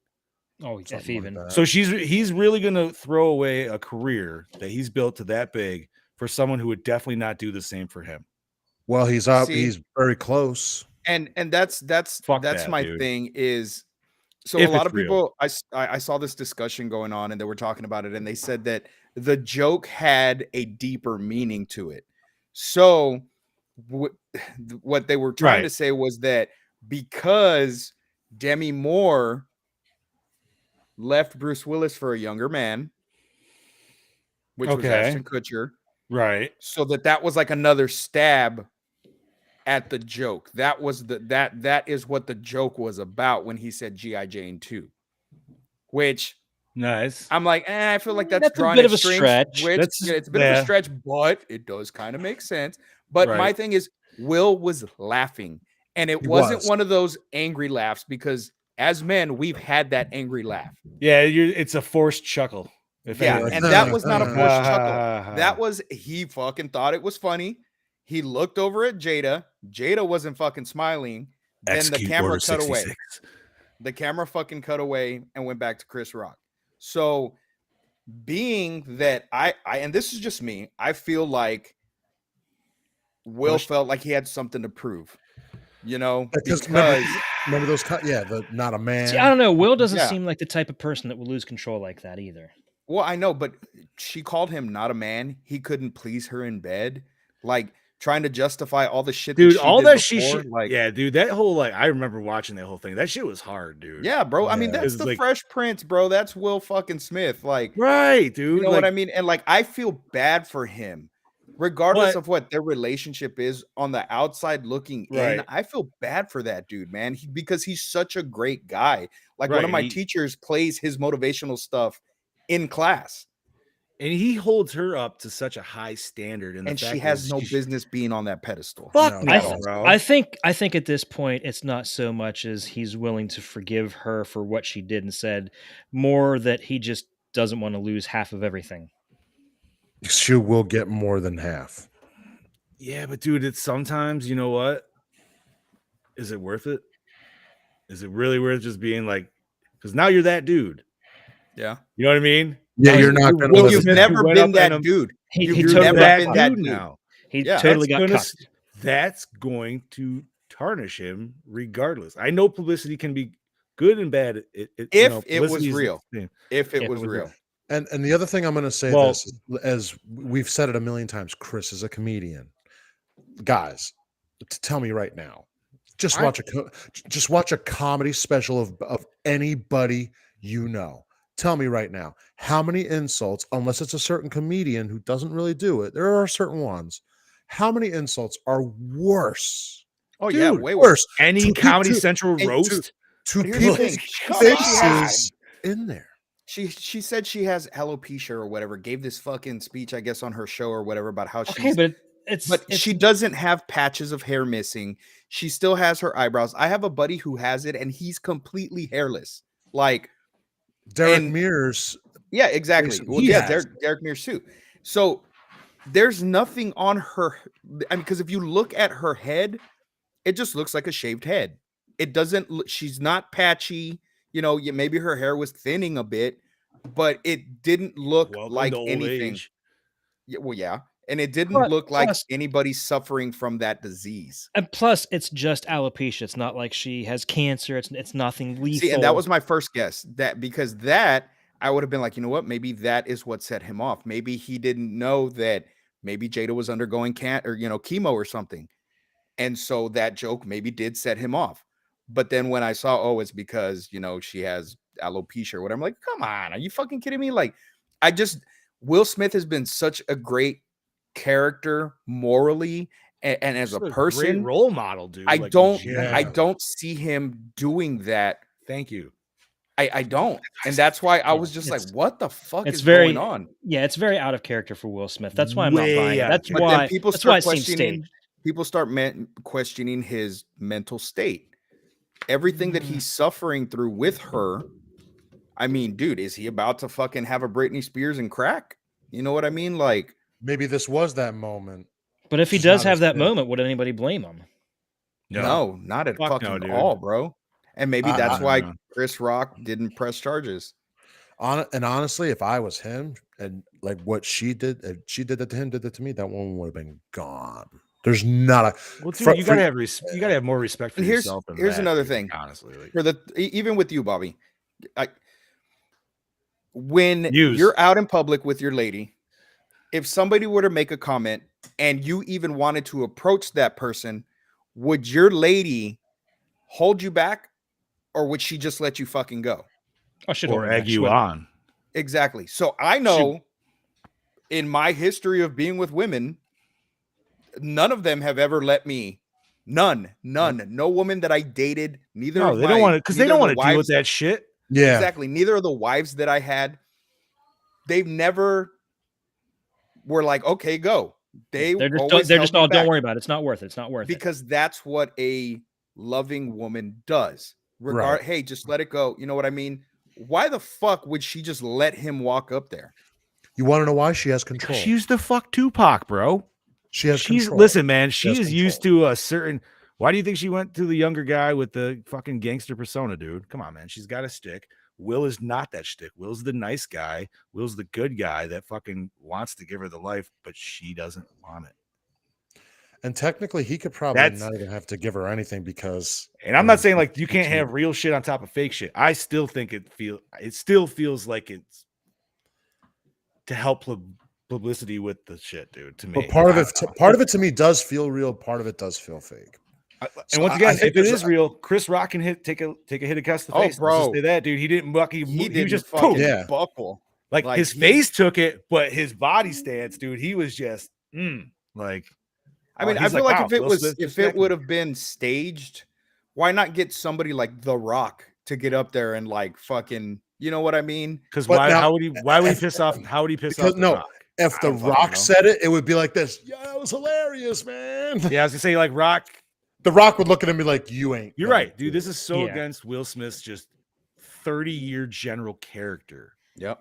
Oh, if Something even. like that. So he's really gonna throw away a career that he's built to that big for someone who would definitely not do the same for him. Well, he's up. See- He's very close. And that's Fuck that, my dude. thing is. So If a lot it's of people, I saw this discussion going on, and they were talking about it, and they said that the joke had a deeper meaning to it. So what they were trying Right. to say was that because Demi Moore left Bruce Willis for a younger man, which was Okay. Ashton Kutcher, Right. so that was like another stab at the joke. That was that is what the joke was about when he said G.I. Jane 2, which Nice. I'm like, I feel like that's That's a drawn bit at of a strings, stretch. Which, That's- it's a bit of yeah. a stretch, but it does kind of make sense. But my Right. thing is, Will was laughing, and it He wasn't was. one of those angry laughs because as men, we've had that angry laugh. Yeah, it's a forced chuckle. If Yeah, anything. and that was not a forced chuckle. Ah. That was he fucking thought it was funny. He looked over at Jada. Jada wasn't fucking smiling. Then the Execute camera Order cut away. 66. The camera fucking cut away and went back to Chris Rock. So being that I and this is just me, I feel like Will felt like he had something to prove. Because remember those the not a man. See, I don't know. Will doesn't Yeah. seem like the type of person that will lose control like that either. well, I know, but she called him not a man. He couldn't please her in bed. Like trying to justify all the shit Dude, that she all did that before, shit. like Yeah, dude, that whole I remember watching that whole thing. That shit was hard, dude. yeah, bro. I mean, Yeah. that's It's the like- Fresh Prince, bro. That's Will fucking Smith. Like, Right, dude. you know what I mean? And like, I feel bad for him, regardless But- of what their relationship is on the outside looking in. Right. I feel bad for that dude, man, because he's such a great guy. Like, one Right, of my he- teachers plays his motivational stuff in class. And he holds her up to such a high standard, and she has no business being on that pedestal. Fuck no, bro. I think at this point it's not so much as he's willing to forgive her for what she did and said, more that he just doesn't want to lose half of everything. She will get more than half. Yeah, but dude, it's sometimes, you know what? Is it worth it? Is it really worth just being like, because now you're that dude. Yeah. You know what I mean? Yeah, Now you're not going to Well, live. you've Smith never went been up that and, dude. He You've totally never got been caught. that dude. now. He Yeah, totally got cucked. That's going to tarnish him regardless. I know publicity can be good and bad. If it was real. If it was real. And the other thing I'm going to say this, as we've said it a million times, Chris is a comedian. Guys, tell me right now, just watch a comedy special of anybody you know. Tell me right now, how many insults, unless it's a certain comedian who doesn't really do it, there are certain ones. How many insults are worse? Oh, Dude, yeah, way worse. Any Comedy Central roast to But here's the people's thing. faces in there. She said she has alopecia or whatever, gave this fucking speech, I guess, on her show or whatever about how she's... but she doesn't have patches of hair missing. She still has her eyebrows. I have a buddy who has it, and he's completely hairless. Like Derek Mears. Yeah, exactly. Well, yeah, Derek Mears too. So there's nothing on her. I mean, because if you look at her head, it just looks like a shaved head. It doesn't. She's not patchy. You know, maybe her hair was thinning a bit, but it didn't look like anything. Yeah, well, yeah. And it didn't look like anybody suffering from that disease. And plus, it's just alopecia. It's not like she has cancer. It's nothing lethal. See, and that was my first guess. Because I would have been like, you know what? Maybe that is what set him off. Maybe he didn't know that maybe Jada was undergoing chemo or something. And so that joke maybe did set him off. But then when I saw, it's because, she has alopecia or whatever, I'm like, come on, are you fucking kidding me? Like, Will Smith has been such a great character morally and as a person, great role model, dude. I don't see him doing that. Thank you. I don't, and that's why I was just like, "What the fuck is going on?" Yeah, it's very out of character for Will Smith. That's why I'm not buying it. That's why people start questioning. People start questioning his mental state. Everything that he's suffering through with her. I mean, dude, is he about to fucking have a Britney Spears and crack? You know what I mean? Like, maybe this was that moment. But if he does have that moment, would anybody blame him? No, not at fucking all, bro. And maybe that's why Chris Rock didn't press charges. And honestly, if I was him and like what she did, if she did that to him, did that to me, that woman would have been gone. There's not a. Well, dude, you gotta have more respect for yourself. Here's another thing, honestly, even with you, Bobby, when you're out in public with your lady, if somebody were to make a comment and you even wanted to approach that person, would your lady hold you back, or would she just let you fucking go? Or egg you on? Exactly. So I know in my history of being with women, none of them have ever let me. None. No woman that I dated. Neither. No, they don't want to, because they don't want to deal with that shit. Yeah, exactly. Neither of the wives that I had, they've never were like, okay, go. They're just all, don't worry about it. It's not worth it. It's not worth it. Because that's what a loving woman does. Hey, just let it go. You know what I mean? Why the fuck would she just let him walk up there? You want to know why? She has control. She's the fuck Tupac, bro. She's control. Listen, man, she's used to a certain. Why do you think she went to the younger guy with the fucking gangster persona, dude? Come on, man. She's got a stick. Will is not that stick. Will's the nice guy. Will's the good guy that fucking wants to give her the life, but she doesn't want it. And technically, he could probably not even have to give her anything because. And I'm not saying like you can't have real shit on top of fake shit. I still think it still feels like it's to help publicity with the shit, dude. To me, but part of it to me does feel real. Part of it does feel fake. And once again, if it is real, Chris Rock can take a hit across the face. Bro, just say that, dude. He didn't buck. He was just fucking buckle. Like his face took it, but his body stance, dude. He was just like. I mean, I feel like if it would have been staged, why not get somebody like The Rock to get up there and like fucking, You know what I mean? Because But why? now- How would he? Why would he piss off? How would he piss Because off the no, Rock? if I The don't fucking Rock know. said it, it would be like this. Yeah, that was hilarious, man. Yeah, I was gonna say like Rock. The Rock would look at him and be like, "You ain't." You're gonna right, dude. do This it." is so Yeah. against Will Smith's just 30-year general character. Yep.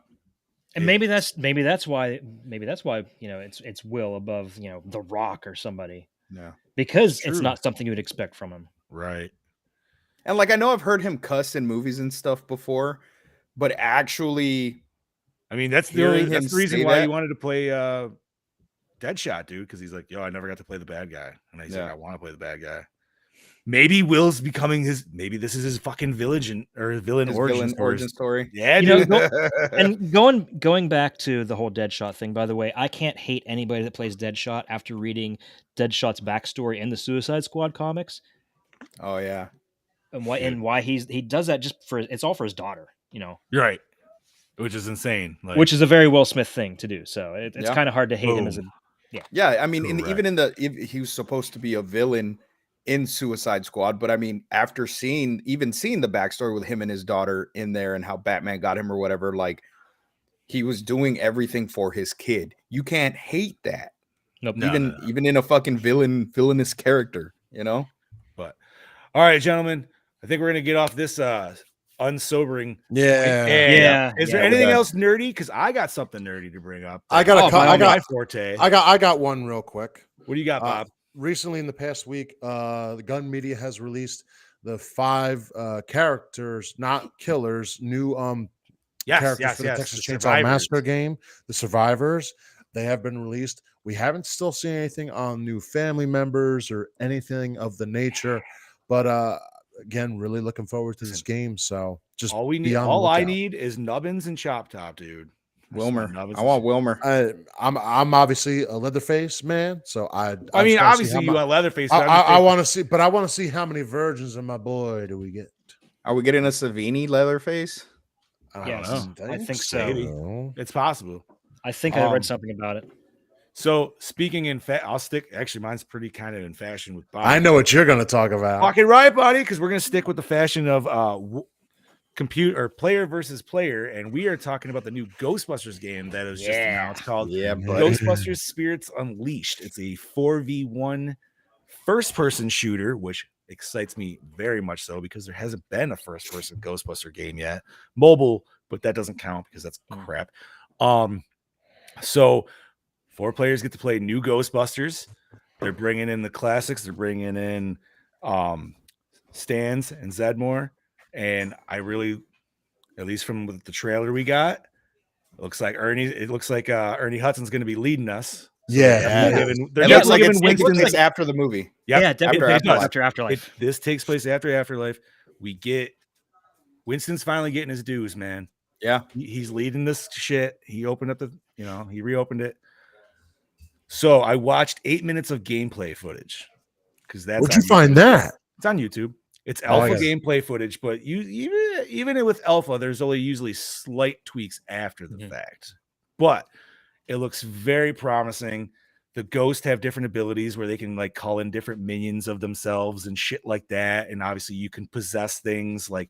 And maybe that's why it's Will above The Rock or somebody, Yeah. because True. it's not something you would expect from him. Right. And like I know I've heard him cuss in movies and stuff before, but actually I mean, that's the Hearing him reason say why that- he wanted to play Deadshot, dude. Because he's like, yo, I never got to play the bad guy, and he's like, Yeah. I want to play the bad guy. Maybe Will's becoming his. Maybe this is his fucking villain his origin story. Yeah, You know, dude. And going back to the whole Deadshot thing, by the way, I can't hate anybody that plays Deadshot after reading Deadshot's backstory in the Suicide Squad comics, Oh yeah. and why he does that just for it's all for his daughter, You're right, which is insane. Like, which is a very Will Smith thing to do. So it's Yeah. kind of hard to hate him as a Boom. Yeah, I mean, Correct. even he was supposed to be a villain in Suicide Squad, but I mean, after seeing the backstory with him and his daughter in there and how Batman got him or whatever, like he was doing everything for his kid. You can't hate that. nope. No. Even in a fucking villainous character, you know? But all right, gentlemen, I think we're gonna get off this unsobering. Yeah. Is there Yeah, anything we're done. else nerdy? Because I got something nerdy to bring up. I got a That's cou- I my got- forte. I got one real quick. What do you got, Bob? Recently, in the past week, the Gun Media has released the 5 characters, not killers, new characters for the Texas the Chainsaw survivors. Massacre game, the survivors. They have been released. We haven't still seen anything on new family members or anything of the nature, but again, really looking forward to this game. So just All we be need, on the all I lookout. need is Nubbins and Chop Top, dude. Wilmer. Nubbins I and want Chop- Wilmer. I'm obviously a Leatherface man, so I I just mean, wanna see obviously how you mu- got Leatherface. I, but I'm I, just I saying- want to see, but I want to see how many virgins of my boy do we get. Are we getting a Savini Leatherface? I Yes, don't I think so. Maybe. It's possible. I think I Um, read something about it. So speaking in I'll stick. Actually, mine's pretty kind of in fashion with Bob. I know what you're going to talk about. Fucking right, buddy. Because we're gonna stick with the fashion of computer or player versus player, and we are talking about the new Ghostbusters game that was just announced called Yeah, but Ghostbusters Spirits Unleashed. It's a 4v1 first-person shooter, which excites me very much so because there hasn't been a first-person Ghostbuster game yet. Mobile, but that doesn't count because that's crap. So 4 players get to play new Ghostbusters. They're bringing in the classics. They're bringing in Stans and Zedmore, and I really, at least from the trailer we got, it looks like Ernie Hudson's going to be leading us. So Yeah. they're it definitely looks like giving it's Winston it's after the movie. Yep, Yeah, definitely after does Afterlife. after Afterlife. this takes place after Afterlife. We get Winston's finally getting his dues, man. Yeah. He's leading this shit. He opened up he reopened it. So I watched 8 minutes of gameplay footage because that's Where'd on you find YouTube. that? It's on YouTube. It's Oh, I alpha got it. gameplay footage, but even with alpha, there's only usually slight tweaks after the fact. But it looks very promising. The ghosts have different abilities where they can like call in different minions of themselves and shit like that. And obviously you can possess things like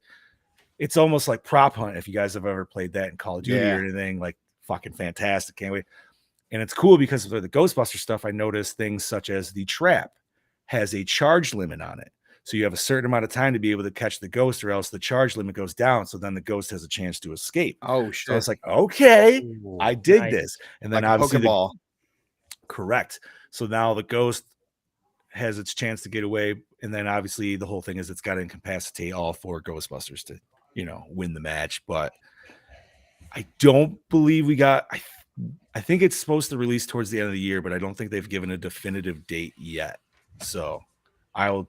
it's almost like Prop Hunt. If you guys have ever played that in Call of Duty Yeah. or anything, like fucking fantastic. Can't wait. And it's cool because for the Ghostbuster stuff, I noticed things such as the trap has a charge limit on it. So you have a certain amount of time to be able to catch the ghost, or else the charge limit goes down. So then the ghost has a chance to escape. Oh So shit. it's like, okay, I dig Nice. this. And then Like a obviously Pokeball. correct. So now the ghost has its chance to get away. And then obviously the whole thing is it's got to incapacitate all 4 Ghostbusters to, win the match. But I don't believe we got, I think it's supposed to release towards the end of the year, but I don't think they've given a definitive date yet. So I'll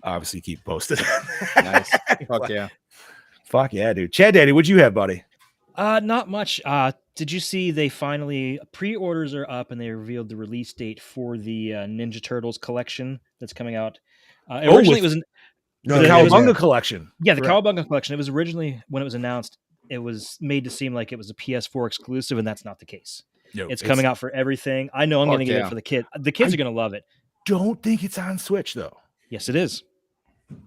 obviously keep posted. Nice. Fuck yeah. Fuck yeah, dude. Chad Daddy, what'd you have, buddy? Not much. Did you see they finally pre-orders are up and they revealed the release date for the Ninja Turtles collection that's coming out? Originally, it was No, The it was- Cowabunga collection. the Correct. Cowabunga collection. It was originally when it was announced, it was made to seem like it was a PS4 exclusive, and that's not the case. No, It's coming out for everything. I know I'm going to Fuck get yeah. it for the kid. The kids are going to love it. Don't think it's on Switch though. Yes, it is.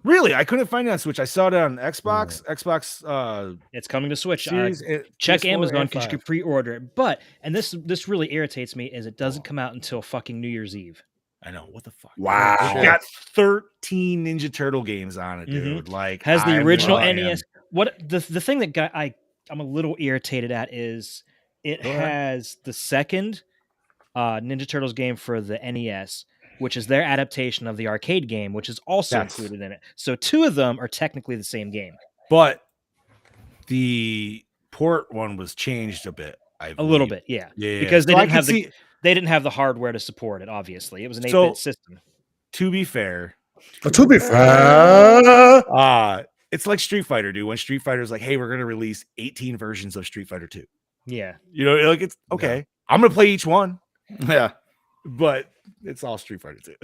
Really, I couldn't find it on Switch. I saw it on Xbox. Xbox. It's coming to Switch. Series, Check PS4 Amazon and because you can 5. pre-order it. But this really irritates me is it doesn't come out until fucking New Year's Eve. I know, what the fuck. Wow. It's got 13 Ninja Turtle games on it, dude. Like, Has the I'm original a fan. NES. What the thing that I'm a little irritated at is it Go ahead. has the second Ninja Turtles game for the NES, which is their adaptation of the arcade game, which is also Yes. included in it. So two of them are technically the same game. But the port one was changed a bit. A little bit, yeah. Yeah. Because they So I didn't can have see- they didn't have the hardware to support it. Obviously, it was an 8-bit So- system. To be fair, To be fair, it's like Street Fighter, dude. When Street Fighter's like, hey, we're gonna release 18 versions of Street Fighter 2. Yeah, You know, like it's okay. I'm gonna play each one, Yeah. but it's all Street Fighter 2.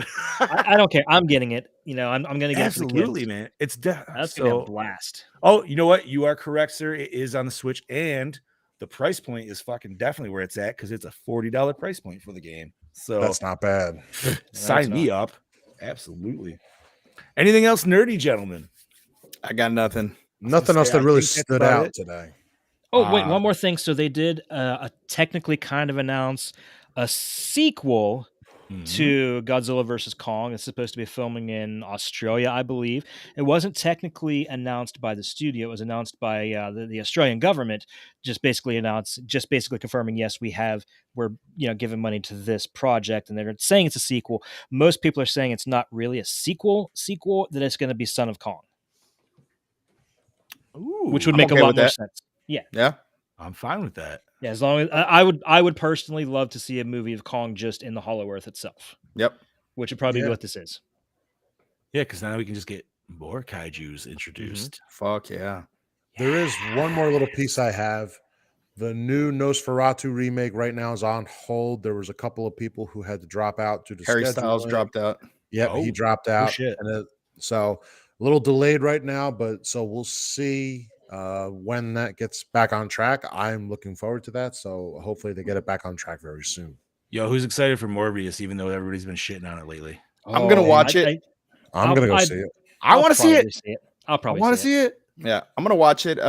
I don't care. I'm getting it. You know, I'm gonna get Absolutely, it for the kids. man. It's That's gonna be a blast. Oh, you know what? You are correct, sir. It is on the Switch, and the price point is fucking definitely where it's at because it's a $40 price point for the game. So that's not bad. sign me up. Absolutely. Anything else nerdy, gentlemen? I got nothing. Nothing else say, that I really think that's stood about out it. today. Oh, wait, one more thing. So they did technically kind of announce a sequel to Godzilla vs. Kong. It's supposed to be filming in Australia, I believe. It wasn't technically announced by the studio. It was announced by the Australian government. Just basically confirming, yes, we're giving money to this project, and they're saying it's a sequel. Most people are saying it's not really a sequel, that it's going to be Son of Kong, which would I'm make okay a lot with more that. sense. Yeah. Yeah. I'm fine with that. Yeah, as long as I would personally love to see a movie of Kong just in the Hollow Earth itself. Yep. Which would probably be what this is. Yeah, because now we can just get more kaijus introduced. Fuck yeah. There is one more little piece I have. The new Nosferatu remake right now is on hold. There was a couple of people who had to drop out due to Harry Styles scheduling. dropped out. Yep, he dropped out. shit. And so a little delayed right now, but so we'll see when that gets back on track. I'm looking forward to that. So hopefully they get it back on track very soon. Yo, who's excited for Morbius, even though everybody's been shitting on it lately? I'm gonna watch it. I'm gonna go see it. I want to see it. I'll I probably want to see it. Yeah, I'm gonna watch it.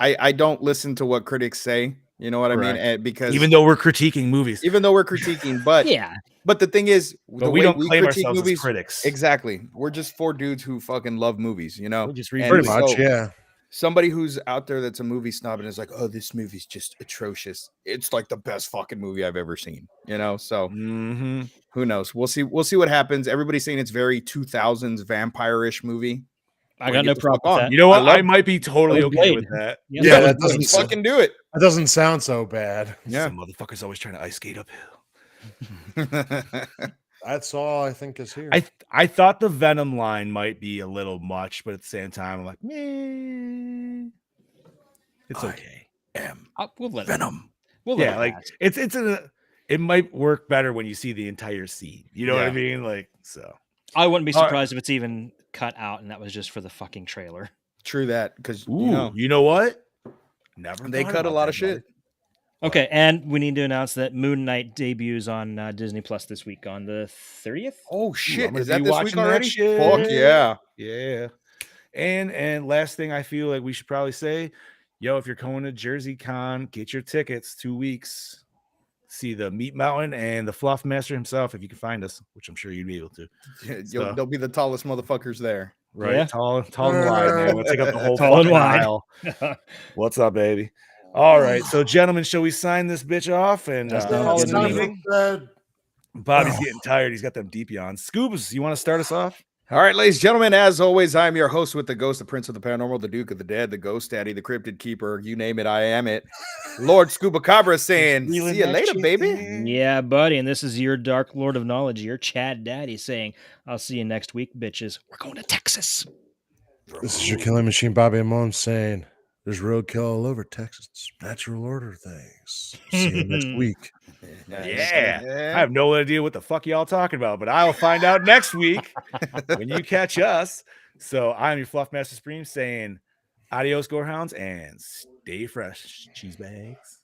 I don't listen to what critics say. You know what I mean? Correct. Because Even though we're critiquing movies, we're critiquing, but Yeah. But the thing is, but the we way don't we claim critique ourselves movies, as critics. exactly. We're just four dudes who fucking love movies. You know, We'll just And read Pretty movies. much, so yeah. Somebody who's out there that's a movie snob and is like, "Oh, this movie's just atrocious." It's like the best fucking movie I've ever seen. You know, so who knows? We'll see. We'll see what happens. Everybody's saying it's very 2000s vampire-ish movie. I got no problem with that. You know what? I love- might be totally okay Blade. with that. Yeah. Yeah, that doesn't Let's fucking do it. That doesn't sound so bad. Yeah. Some motherfuckers always trying to ice skate uphill. That's all I think is here. I thought the Venom line might be a little much, but at the same time, I'm like, meh. It's okay. We'll let Venom. We'll let Yeah, it like pass. it might work better when you see the entire scene. You know what I Yeah. mean? Like, so I wouldn't be All right. surprised if it's even cut out and that was just for the fucking trailer. True that, because ooh, you know what? Never. they thought cut a about lot that, of shit. Okay, and we need to announce that Moon Knight debuts on Disney Plus this week on the 30th. Oh shit! I'm gonna Is that be this watching week that already? shit. Fuck yeah! Yeah. And last thing I feel like we should probably say, yo, if you're going to Jersey Con, get your tickets 2 weeks. See the Meat Mountain and the Fluff Master himself, if you can find us, which I'm sure you'd be able to. So- They'll be the tallest motherfuckers there. Right, Yeah. tall and wide, man. We'll take up the whole Tall and fucking wide. aisle. What's up, baby? All right, so gentlemen, shall we sign this bitch off and That's call not it a time meeting? Bed. Bobby's getting tired. He's got them deep yawns. Scoobs, you want to start us off? All right, ladies and gentlemen, as always, I'm your host with the ghost, the prince of the paranormal, the duke of the dead, the ghost daddy, the cryptid keeper, you name it, I am it. Lord Scuba Cabra saying, Reeling see you that later, shit baby. in. Yeah, buddy, and this is your Dark Lord of Knowledge, your Chad Daddy saying, I'll see you next week, bitches. We're going to Texas. This is your killing machine, Bobby and Mom, saying there's roadkill all over Texas. Natural order things. See you next week. Yeah. I have no idea what the fuck y'all talking about, but I'll find out next week when you catch us. So I'm your Fluff Master Supreme saying adios, Gorehounds, and stay fresh, cheese bags.